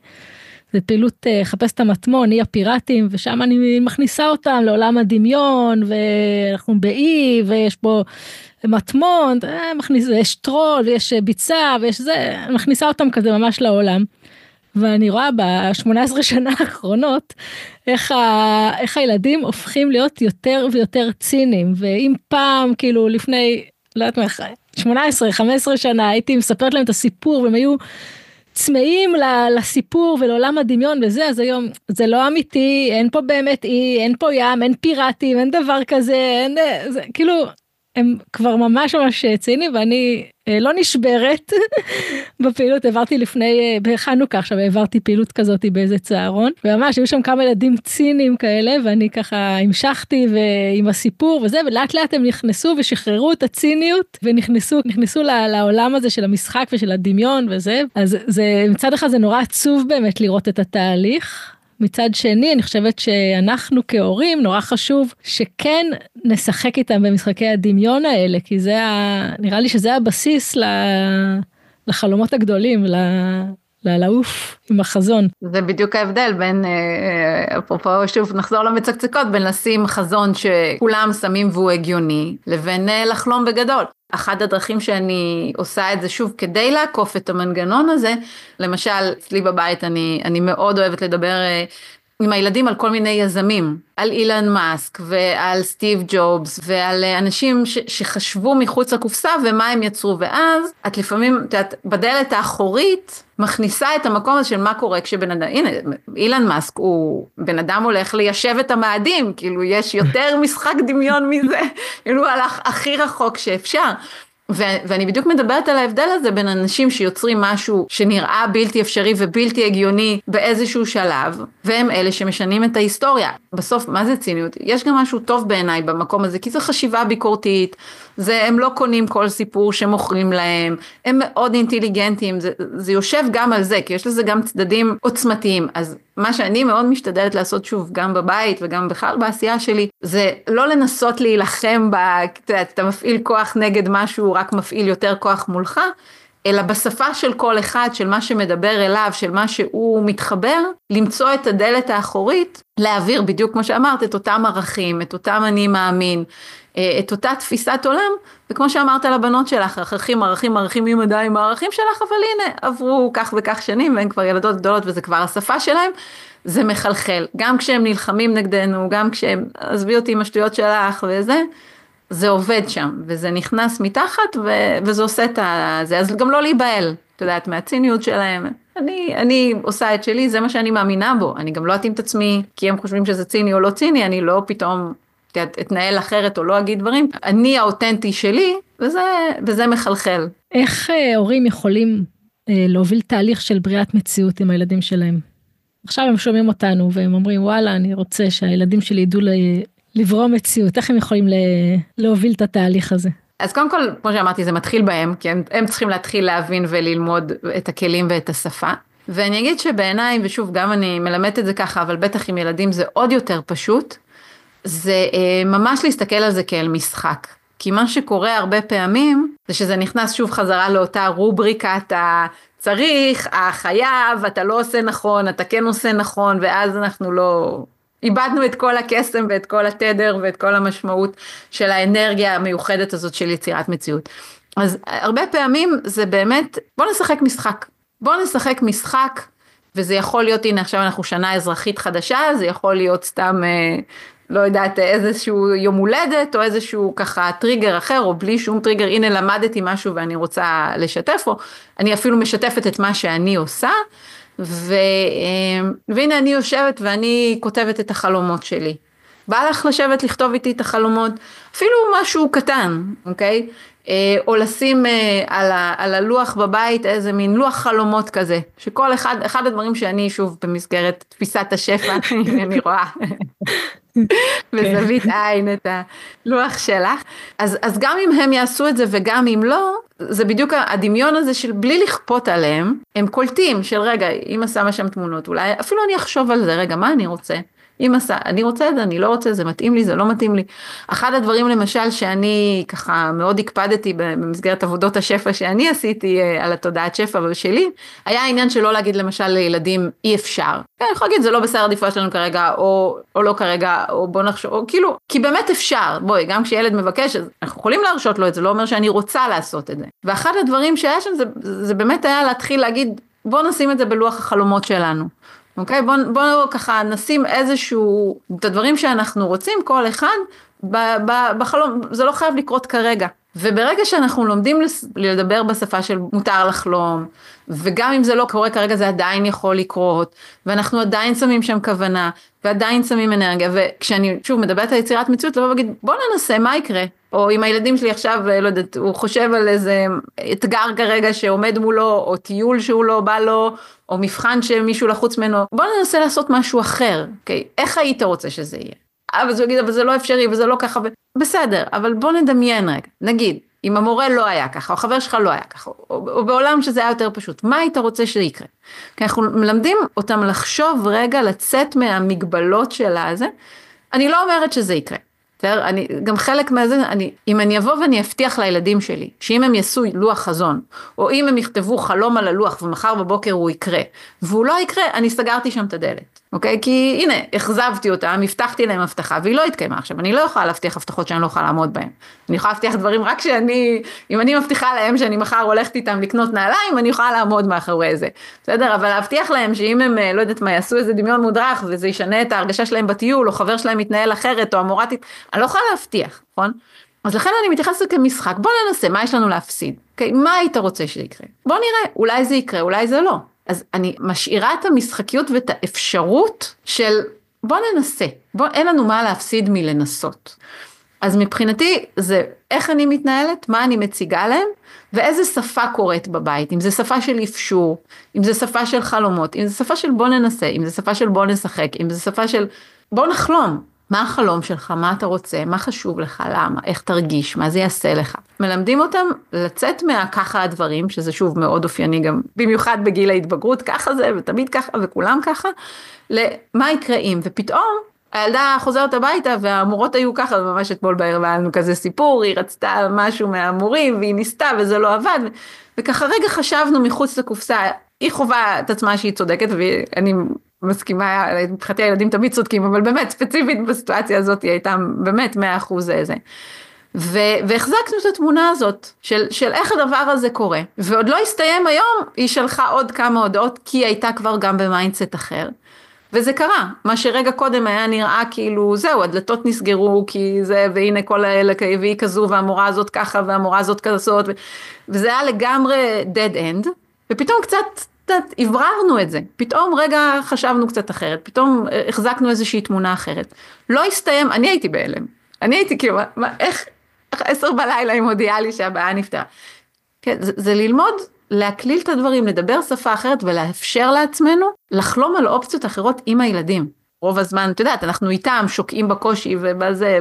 זה פעילות חפש את המטמון, אי הפיראטים, ושם אני מכניסה אותם לעולם הדמיון, ואנחנו באי, ויש פה מטמון, יש טרול, ויש ביצה, ויש זה, מכניסה אותם כזה ממש לעולם. ואני רואה ב-18 שנה האחרונות, איך הילדים הופכים להיות יותר ויותר ציניים, ואם פעם, כאילו לפני, לא יודעת מה, 18, 15 שנה, הייתי מספרת להם את הסיפור, והם היו צמאים לסיפור ולעולם הדמיון וזה, אז היום זה לא אמיתי, אין פה באמת אי, אין פה ים, אין פיראטים, אין דבר כזה, אין, זה, כאילו, הם כבר ממש ציינים, ואני לא נשברת בפעילות, העברתי לפני, בחנוכה עכשיו, העברתי פעילות כזאת באיזה צהרון, וממש היו שם כמה ילדים ציניים כאלה, ואני ככה המשכתי עם הסיפור וזה, ולאט לאט הם נכנסו ושחררו את הציניות, ונכנסו לעולם הזה של המשחק ושל הדמיון וזה, אז זה, מצד אחד זה נורא עצוב באמת לראות את התהליך, מצד שני, אני חושבת שאנחנו כהורים, נורא חשוב שכן נשחק איתם במשחקי הדמיון האלה, כי זה נראה לי שזה הבסיס לחלומות הגדולים, לעוף עם החזון. זה בדיוק ההבדל בין, אפרופו שוב נחזור למצקצקות, בין לשים חזון שכולם שמים והוא הגיוני, לבין לחלום בגדול. אחת הדרכים שאני עושה את זה שוב כדי לעקוף את המנגנון הזה, למשל אצלי בבית אני מאוד אוהבת לדבר עם הילדים על כל מיני יזמים, על אילן מאסק ועל סטיב ג'ובס ועל אנשים שחשבו מחוץ לקופסה ומה הם יצרו, ואז את לפעמים בדלת האחורית מכניסה את המקום הזה של מה קורה כשבן אדם, הנה אילן מאסק הוא בן אדם הולך ליישב את המאדים, כאילו יש יותר משחק דמיון מזה, כאילו הלך הכי רחוק שאפשר. ואני בדיוק מדברת על ההבדל הזה בין אנשים שיוצרים משהו שנראה בלתי אפשרי ובלתי הגיוני באיזשהו שלב, והם אלה שמשנים את ההיסטוריה. בסוף, מה זה ציניות? יש גם משהו טוב בעיניי במקום הזה, כי זו חשיבה ביקורתית, הם לא קונים כל סיפור שמוכרים להם, הם מאוד אינטליגנטים, זה יושב גם על זה, כי יש לזה גם צדדים עוצמתיים. אז מה שאני מאוד משתדלת לעשות שוב, גם בבית וגם בכלל בעשייה שלי, זה לא לנסות להילחם, אתה מפעיל כוח נגד משהו, רק מפעיל יותר כוח מולך, אלא בשפה של כל אחד, של מה שמדבר אליו, של מה שהוא מתחבר, למצוא את הדלת האחורית, להעביר בדיוק כמו שאמרת, את אותם ערכים, את אותם אני מאמין, את אותה תפיסת עולם, וכמו שאמרת לבנות שלך, ערכים ממדי עם הערכים שלך, אבל הנה, עברו כך וכך שנים, והן כבר ילדות גדולות, וזה כבר השפה שלהם, זה מחלחל. גם כשהם נלחמים נגדנו, גם כשהם, עזבי אותי עם השטויות שלך וזה, זה עובד שם, וזה נכנס מתחת, וזה עושה את זה, אז גם לא להיבהל, אתה יודעת, מהציניות שלהם. אני עושה את שלי, זה מה שאני מאמינה בו, אני גם לא אתאים את עצמי, כי הם חושבים שזה ציני או לא ציני, אני לא פתאום אתנהל אחרת או לא אגיד דברים, אני האותנטי שלי, וזה מחלחל. איך הורים יכולים להוביל תהליך של בריאת מציאות עם הילדים שלהם? עכשיו הם שומעים אותנו, והם אומרים, וואלה, אני רוצה שהילדים שלי ידעו לברוא מציאות, איך הם יכולים להוביל את התהליך הזה? אז קודם כל, כמו שאמרתי, זה מתחיל בהם, כי הם צריכים להתחיל להבין וללמוד את הכלים ואת השפה. ואני אגיד שבעיניי, ושוב, גם אני מלמדת את זה ככה, אבל בטח עם ילדים זה עוד יותר פשוט, זה ממש להסתכל על זה כאל משחק. כי מה שקורה הרבה פעמים, זה שזה נכנס שוב חזרה לאותה רובריקה, אתה צריך, החייב, אתה לא עושה נכון, אתה כן עושה נכון, ואז אנחנו לא איבדנו את כל הקסם ואת כל התדר ואת כל המשמעות של האנרגיה המיוחדת הזאת של יצירת מציאות. אז הרבה פעמים זה באמת, בוא נשחק משחק, וזה יכול להיות, הנה עכשיו אנחנו שנה אזרחית חדשה, זה יכול להיות סתם, לא יודעת, איזשהו יום הולדת, או איזשהו ככה טריגר אחר, או בלי שום טריגר, הנה למדתי משהו ואני רוצה לשתף, או אני אפילו משתפת את מה שאני עושה, והנה אני יושבת ואני כותבת את החלומות שלי. בא לך לשבת לכתוב איתי את החלומות, אפילו משהו קטן, אוקיי? או לשים על הלוח בבית איזה מין לוח חלומות כזה, שכל אחד הדברים שאני שוב במסגרת תפיסת השפע, אני רואה בזווית עין את הלוח שלך, אז גם אם הם יעשו את זה וגם אם לא, זה בדיוק הדמיון הזה של בלי לכפות עליהם, הם קולטים של רגע, אמא שמה שם תמונות, אולי אפילו אני אחשוב על זה, רגע, מה אני רוצה? אם עשה, אני רוצה את זה, אני לא רוצה, זה מתאים לי, זה לא מתאים לי. אחד הדברים למשל שאני ככה מאוד הקפדתי במסגרת עבודות השפע שאני עשיתי על התודעת שפע שלי, היה העניין שלא להגיד למשל לילדים אי אפשר. אני יכולה להגיד זה לא בסדר עדיפויות שלנו כרגע, או לא כרגע, או בוא נחשוב, או כאילו, כי באמת אפשר, בואי, גם כשילד מבקש, אנחנו יכולים להרשות לו את זה, לא אומר שאני רוצה לעשות את זה. ואחד הדברים שהיה שם זה באמת היה להתחיל להגיד, בוא נשים את זה בלוח החלומות שלנו. אוקיי? בוא ככה נשים איזשהו, את הדברים שאנחנו רוצים, כל אחד בחלום, זה לא חייב לקרות כרגע. וברגע שאנחנו לומדים לדבר בשפה של מותר לחלום, וגם אם זה לא קורה כרגע זה עדיין יכול לקרות, ואנחנו עדיין שמים שם כוונה, ועדיין שמים אנרגיה, וכשאני שוב מדברת על יצירת מציאות, לבוא ולהגיד בוא ננסה מה יקרה, או אם הילדים שלי עכשיו, לא יודעת, הוא חושב על איזה אתגר כרגע שעומד מולו, או טיול שהוא לא בא לו, או מבחן שמישהו לחוץ ממנו, בוא ננסה לעשות משהו אחר, אוקיי? איך היית רוצה שזה יהיה? אבל זה יגיד, אבל זה לא אפשרי, וזה לא ככה, בסדר, אבל בוא נדמיין רגע, נגיד, אם המורה לא היה ככה, או חבר שלך לא היה ככה, או בעולם שזה היה יותר פשוט, מה היית רוצה שיקרה? כי אנחנו מלמדים אותם לחשוב רגע, לצאת מהמגבלות שלה הזה, אני לא אומרת שזה יקרה, אני, גם חלק מהזה, אם אני אבוא ואני אבטיח לילדים שלי, שאם הם יעשו לוח חזון, או אם הם יכתבו חלום על הלוח, ומחר בבוקר הוא יקרה, והוא לא יקרה, אני סגרתי שם את הדלת, אוקיי? כי הנה, החזבתי אותם, הבטחתי להם הבטחה, והיא לא התקיימה עכשיו, אני לא יכולה להבטיח הבטחות שאני לא יכולה לעמוד בהן, אני יכולה להבטיח דברים רק אם אני מבטיחה להם שאני מחר הולכת איתם לקנות נעליים, אני יכולה לעמוד מאחורי זה, בסדר? אבל להבטיח להם שאם הם, לא יודעת מה, יעשו איזה דמיון מודרך, וזה ישנה את ההרגשה שלהם בטיול, או חבר שלהם מתנהל אחרת, או המורתית, אני לא יכולה להבטיח, נכון? אז לכן אני מתייחסת כמשחק, בוא ננסה, מה יש לנו להפסיד? אוקיי, מה היית רוצה שיקרה? בוא נראה, אולי זה יקרה, אולי זה לא. אז אני משאירה את המשחקיות ואת האפשרות של בוא ננסה, אין לנו מה להפסיד מלנסות. אז מבחינתי זה איך אני מתנהלת, מה אני מציגה להם, ואיזה שפה קורית בבית, אם זה שפה של אפשור, אם זה שפה של חלומות, אם זה שפה של בוא ננסה, אם זה שפה של בוא נשחק, אם זה שפה של בוא נחלום. מה החלום שלך, מה אתה רוצה, מה חשוב לך, למה, איך תרגיש, מה זה יעשה לך. מלמדים אותם לצאת מהככה הדברים, שזה שוב מאוד אופייני גם, במיוחד בגיל ההתבגרות, ככה זה, ותמיד ככה, וכולם ככה, למה יקרה אם, ופתאום הילדה חוזרת הביתה, והמורות היו ככה, ממש אתמול בערב היה לנו כזה סיפור, היא רצתה משהו מהמורים, והיא ניסתה וזה לא עבד, וככה רגע חשבנו מחוץ לקופסה, היא חובה את עצמה שהיא צודקת, ואני מסכימה, מבחינתי הילדים תמיד צודקים, אבל באמת ספציפית בסיטואציה הזאת היא הייתה באמת 100% זה. והחזקנו את התמונה הזאת של איך הדבר הזה קורה, ועוד לא הסתיים היום, היא שלחה עוד כמה הודעות, כי היא הייתה כבר גם במיינדסט אחר, וזה קרה, מה שרגע קודם היה נראה כאילו זהו, הדלתות נסגרו, כי זה, והנה כל האלה, והיא כזו, והמורה הזאת ככה, והמורה הזאת כזאת, וזה היה לגמרי dead end, ופתאום קצת הבררנו את זה, פתאום רגע חשבנו קצת אחרת, פתאום החזקנו איזושהי תמונה אחרת, לא הסתיים, אני הייתי בהלם, אני הייתי כאילו, איך 10 בלילה היא מודיעה לי שהבאה נפטרה, כן, זה ללמוד, להקליל את הדברים, לדבר שפה אחרת ולאפשר לעצמנו לחלום על אופציות אחרות עם הילדים. רוב הזמן, אתה יודעת, אנחנו איתם שוקעים בקושי ובזה,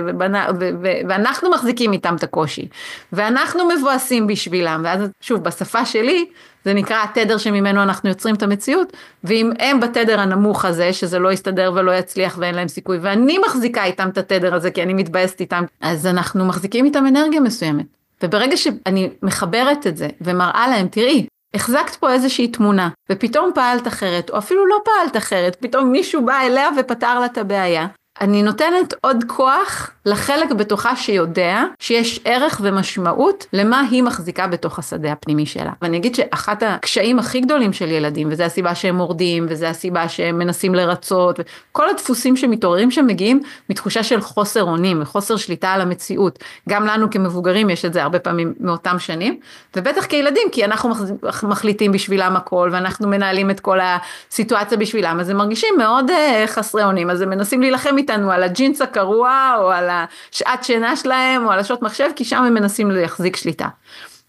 ואנחנו מחזיקים איתם את הקושי, ואנחנו מבואסים בשבילם, ואז שוב, בשפה שלי, זה נקרא התדר שממנו אנחנו יוצרים את המציאות, ואם הם בתדר הנמוך הזה, שזה לא יסתדר ולא יצליח ואין להם סיכוי, ואני מחזיקה איתם את התדר הזה, כי אני מתבאסת איתם, אז אנחנו מחזיקים איתם אנרגיה מסוימת. וברגע שאני מחברת את זה, ומראה להם, תראי, החזקת פה איזושהי תמונה, ופתאום פעלת אחרת, או אפילו לא פעלת אחרת, פתאום מישהו בא אליה ופתר לה את הבעיה, אני נותנת עוד כוח לחלק בתוכה שיודע שיש ערך ומשמעות למה היא מחזיקה בתוך השדה הפנימי שלה. ואני אגיד שאחת הקשיים הכי גדולים של ילדים, וזה הסיבה שהם מורדים, וזה הסיבה שהם מנסים לרצות, וכל הדפוסים שמתעוררים שמגיעים מתחושה של חוסר אונים וחוסר שליטה על המציאות. גם לנו כמבוגרים יש את זה הרבה פעמים מאותם שנים, ובטח כילדים, כי אנחנו מחליטים בשבילם הכל, ואנחנו מנהלים את כל הסיטואציה בשבילם, אז הם מרגישים מאוד חסרי אונים, אז הם מנסים להילחם איתנו על הג'ינס הקרוע, או על השעת שינה שלהם, או על השעות מחשב, כי שם הם מנסים להחזיק שליטה.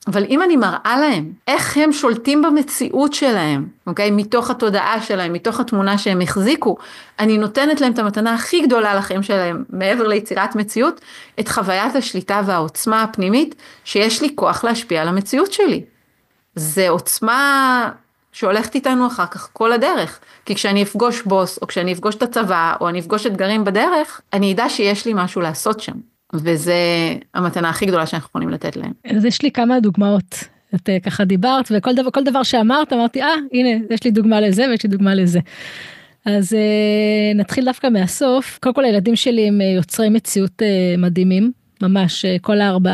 אבל אם אני מראה להם, איך הם שולטים במציאות שלהם, אוקיי? מתוך התודעה שלהם, מתוך התמונה שהם החזיקו, אני נותנת להם את המתנה הכי גדולה לחיים שלהם, מעבר ליצירת מציאות, את חוויית השליטה והעוצמה הפנימית, שיש לי כוח להשפיע על המציאות שלי. זה עוצמה שהולכת איתנו אחר כך כל הדרך. כי כשאני אפגוש בוס, או כשאני אפגוש את הצבא, או אני אפגוש אתגרים בדרך, אני אדע שיש לי משהו לעשות שם. וזה המתנה הכי גדולה שאנחנו יכולים לתת להם. אז יש לי כמה דוגמאות. את ככה דיברת, וכל דבר שאמרת, אמרתי, הנה, יש לי דוגמה לזה, ויש לי דוגמה לזה. אז נתחיל דווקא מהסוף. קודם כל, הילדים שלי הם יוצרי מציאות מדהימים, ממש כל 4.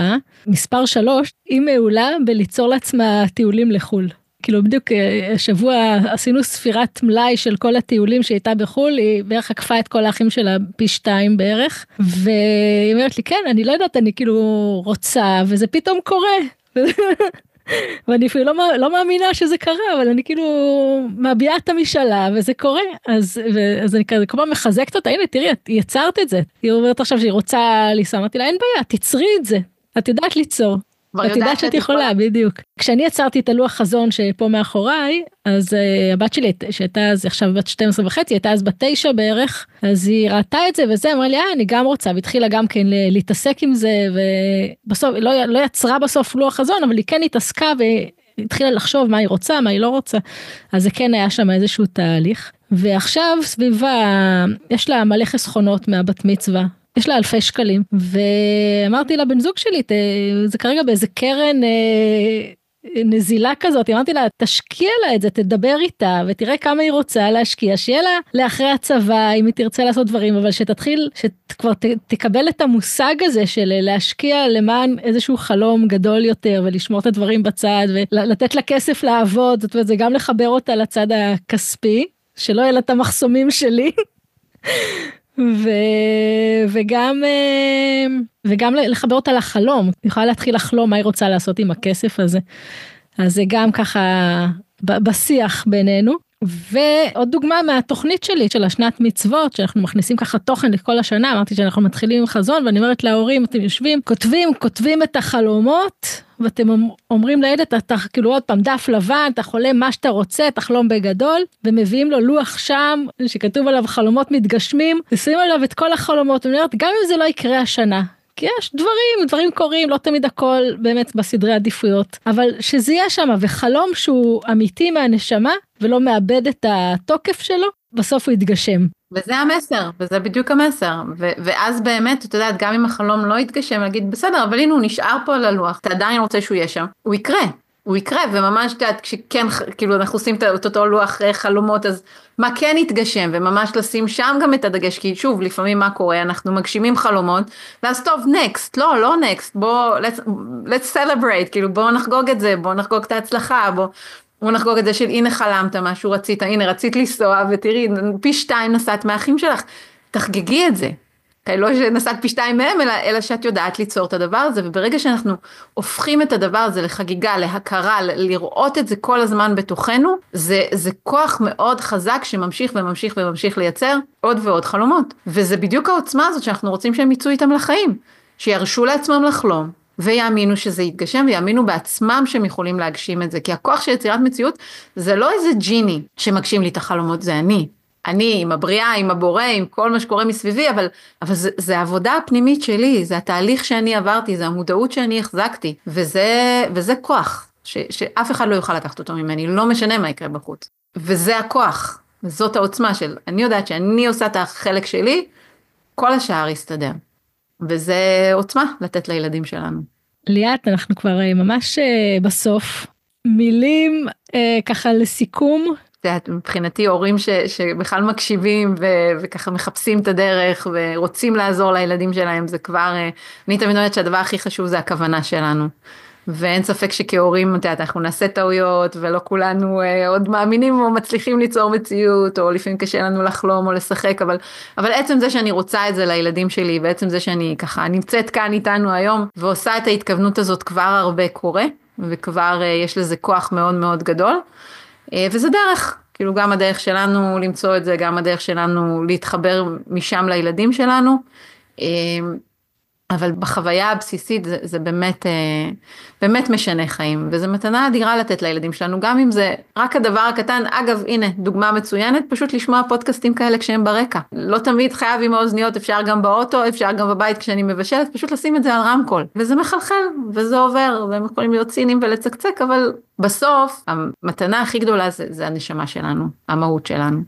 מספר 3, היא מעולה בליצור לעצמה טיולים לחול. כאילו בדיוק השבוע עשינו ספירת מלאי של כל הטיולים שהייתה בחול, היא בערך עקפה את כל האחים שלה פי 2 בערך, והיא אומרת לי, כן, אני לא יודעת, אני כאילו רוצה, וזה פתאום קורה. ואני אפילו לא מאמינה שזה קרה, אבל אני כאילו מביעה את המשאלה, וזה קורה. אז אני כמו מחזקת אותה, הנה תראי, את יצרת את זה. היא אומרת עכשיו שהיא רוצה ליסוע, אמרתי לה, אין בעיה, תצרי את זה. את יודעת ליצור. את יודעת שאת יכולה, בדיוק. כשאני יצרתי את הלוח חזון שפה מאחוריי, אז הבת שלי שהייתה אז עכשיו בת 12 וחצי, הייתה אז בת 9 בערך, אז היא ראתה את זה וזה, אמרה לי, אני גם רוצה, והתחילה גם כן להתעסק עם זה, ובסוף, לא יצרה בסוף לוח חזון, אבל היא כן התעסקה והתחילה לחשוב מה היא רוצה, מה היא לא רוצה, אז זה כן היה שם איזשהו תהליך, ועכשיו סביבה, יש לה מלא חסכונות מהבת מצווה, יש לה אלפי שקלים, ואמרתי לבן זוג שלי, זה כרגע באיזה קרן נזילה כזאת, אמרתי לה, תשקיע לה את זה, תדבר איתה, ותראה כמה היא רוצה להשקיע, שיהיה לה לאחרי הצבא, אם היא תרצה לעשות דברים, אבל שתתחיל, שכבר תקבל את המושג הזה, של להשקיע למען איזשהו חלום גדול יותר, ולשמור את הדברים בצד, ולתת לה כסף לעבוד, זאת אומרת, זה גם לחבר אותה לצד הכספי, שלא יהיה לה את המחסומים שלי, וגם לחבר אותה לחלום, היא יכולה להתחיל לחלום מה היא רוצה לעשות עם הכסף הזה, אז זה גם ככה בשיח בינינו, ועוד דוגמה מהתוכנית שלי, של השנת מצוות, שאנחנו מכניסים ככה תוכן לכל השנה, אמרתי שאנחנו מתחילים עם חזון, ואני אומרת להורים, אתם יושבים, כותבים את החלומות, ואתם אומרים לילד, אתה כאילו עוד פעם דף לבן, אתה חולם מה שאתה רוצה, תחלום בגדול, ומביאים לו לוח שם, שכתוב עליו חלומות מתגשמים, ושמים עליו את כל החלומות, ואני אומרת, גם אם זה לא יקרה השנה, כי יש דברים קורים, לא תמיד הכל באמת בסדרי עדיפויות, אבל שזה יהיה שם, וחלום שהוא אמיתי מהנשמה, ולא מאבד את התוקף שלו, בסוף הוא יתגשם. וזה המסר, וזה בדיוק המסר, ואז באמת, אתה יודעת, גם אם החלום לא יתגשם, להגיד, בסדר, אבל הנה הוא נשאר פה על הלוח, אתה עדיין רוצה שהוא יהיה שם, הוא יקרה, וממש, אתה יודעת, כשכן, כאילו אנחנו עושים את אותו לוח חלומות, אז מה כן יתגשם, וממש לשים שם גם את הדגש, כי שוב, לפעמים מה קורה, אנחנו מגשימים חלומות, ואז טוב, next, לא next, בוא, let's celebrate, כאילו בוא נחגוג את זה, בוא נחגוג את ההצלחה, בוא נחגוג את זה של הנה חלמת משהו רצית, הנה רצית לנסוע, ותראי, פי 2 נסעת מהאחים שלך, תחגגי את זה. לא שנסעת פי 2 מהם, אלא שאת יודעת ליצור את הדבר הזה, וברגע שאנחנו הופכים את הדבר הזה לחגיגה, להכרה, לראות את זה כל הזמן בתוכנו, זה כוח מאוד חזק שממשיך וממשיך וממשיך לייצר עוד ועוד חלומות. וזה בדיוק העוצמה הזאת שאנחנו רוצים שהם יצאו איתם לחיים, שירשו לעצמם לחלום, ויאמינו שזה יתגשם, ויאמינו בעצמם שהם יכולים להגשים את זה, כי הכוח של יצירת מציאות זה לא איזה ג'יני שמגשים לי את החלומות, זה אני עם הבריאה, עם הבורא, עם כל מה שקורה מסביבי, אבל זה העבודה הפנימית שלי, זה התהליך שאני עברתי, זה המודעות שאני החזקתי, וזה כוח, שאף אחד לא יוכל לקחת אותו ממני, לא משנה מה יקרה בחוץ. וזה הכוח, וזאת העוצמה של, אני יודעת שאני עושה את החלק שלי, כל השאר יסתדר. וזה עוצמה לתת לילדים שלנו. ליאת, אנחנו כבר ממש בסוף, מילים ככה לסיכום, מבחינתי הורים שבכלל מקשיבים וככה מחפשים את הדרך ורוצים לעזור לילדים שלהם, זה כבר, אני תמיד אומרת שהדבר הכי חשוב זה הכוונה שלנו. ואין ספק שכהורים, אנחנו נעשה טעויות ולא כולנו עוד מאמינים או מצליחים ליצור מציאות, או לפעמים קשה לנו לחלום או לשחק, אבל עצם זה שאני רוצה את זה לילדים שלי, בעצם זה שאני ככה נמצאת כאן איתנו היום ועושה את ההתכוונות הזאת, כבר הרבה קורה, וכבר יש לזה כוח מאוד מאוד גדול. וזה דרך, כאילו גם הדרך שלנו למצוא את זה, גם הדרך שלנו להתחבר משם לילדים שלנו, אבל בחוויה הבסיסית זה באמת, באמת משנה חיים, וזו מתנה אדירה לתת לילדים שלנו, גם אם זה רק הדבר הקטן. אגב, הנה, דוגמה מצוינת, פשוט לשמוע פודקאסטים כאלה כשהם ברקע. לא תמיד חייב עם האוזניות, אפשר גם באוטו, אפשר גם בבית כשאני מבשלת, פשוט לשים את זה על רמקול, וזה מחלחל, וזה עובר, והם יכולים להיות ציניים ולצקצק, אבל בסוף, המתנה הכי גדולה זה הנשמה שלנו, המהות שלנו,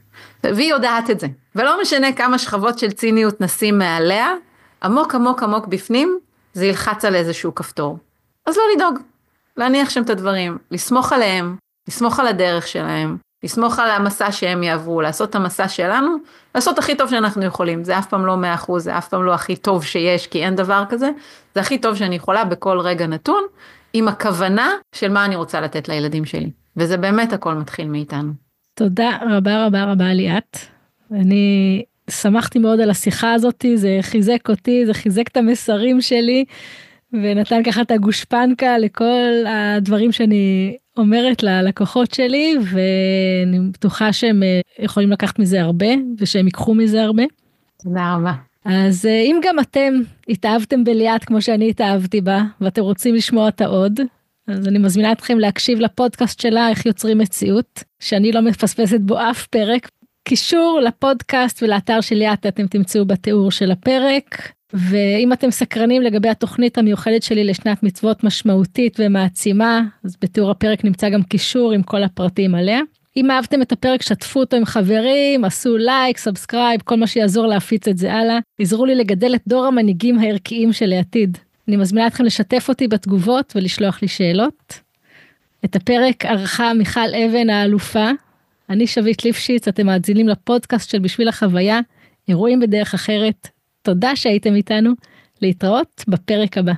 והיא יודעת את זה. ולא משנה כמה שכבות של ציניות נשים מעליה, עמוק עמוק עמוק בפנים, זה ילחץ על איזשהו כפתור. אז לא לדאוג, להניח שם את הדברים, לסמוך עליהם, לסמוך על הדרך שלהם, לסמוך על המסע שהם יעברו, לעשות את המסע שלנו, לעשות הכי טוב שאנחנו יכולים. זה אף פעם לא 100%, זה אף פעם לא הכי טוב שיש, כי אין דבר כזה. זה הכי טוב שאני יכולה בכל רגע נתון, עם הכוונה של מה אני רוצה לתת לילדים שלי. וזה באמת הכל מתחיל מאיתנו. תודה רבה רבה רבה ליאת. אני שמחתי מאוד על השיחה הזאת, זה חיזק אותי, זה חיזק את המסרים שלי, ונתן ככה את הגושפנקה לכל הדברים שאני אומרת ללקוחות שלי, ואני בטוחה שהם יכולים לקחת מזה הרבה, ושהם ייקחו מזה הרבה. תודה רבה. אז אם גם אתם התאהבתם בליאת כמו שאני התאהבתי בה, ואתם רוצים לשמוע אותה עוד, אז אני מזמינה אתכם להקשיב לפודקאסט שלה, איך יוצרים מציאות, שאני לא מפספסת בו אף פרק. קישור לפודקאסט ולאתר של ליאת אתם תמצאו בתיאור של הפרק, ואם אתם סקרנים לגבי התוכנית המיוחדת שלי לשנת מצוות משמעותית ומעצימה, אז בתיאור הפרק נמצא גם קישור עם כל הפרטים עליה. אם אהבתם את הפרק, שתפו אותו עם חברים, עשו לייק, סאבסקרייב, כל מה שיעזור להפיץ את זה הלאה. עזרו לי לגדל את דור המנהיגים הערכיים של העתיד. אני מזמינה אתכם לשתף אותי בתגובות ולשלוח לי שאלות. את הפרק ערכה מיכל אבן האלופה. אני שביט ליפשיץ, אתם מאזינים לפודקאסט של בשביל החוויה, אירועים בדרך אחרת. תודה שהייתם איתנו, להתראות בפרק הבא.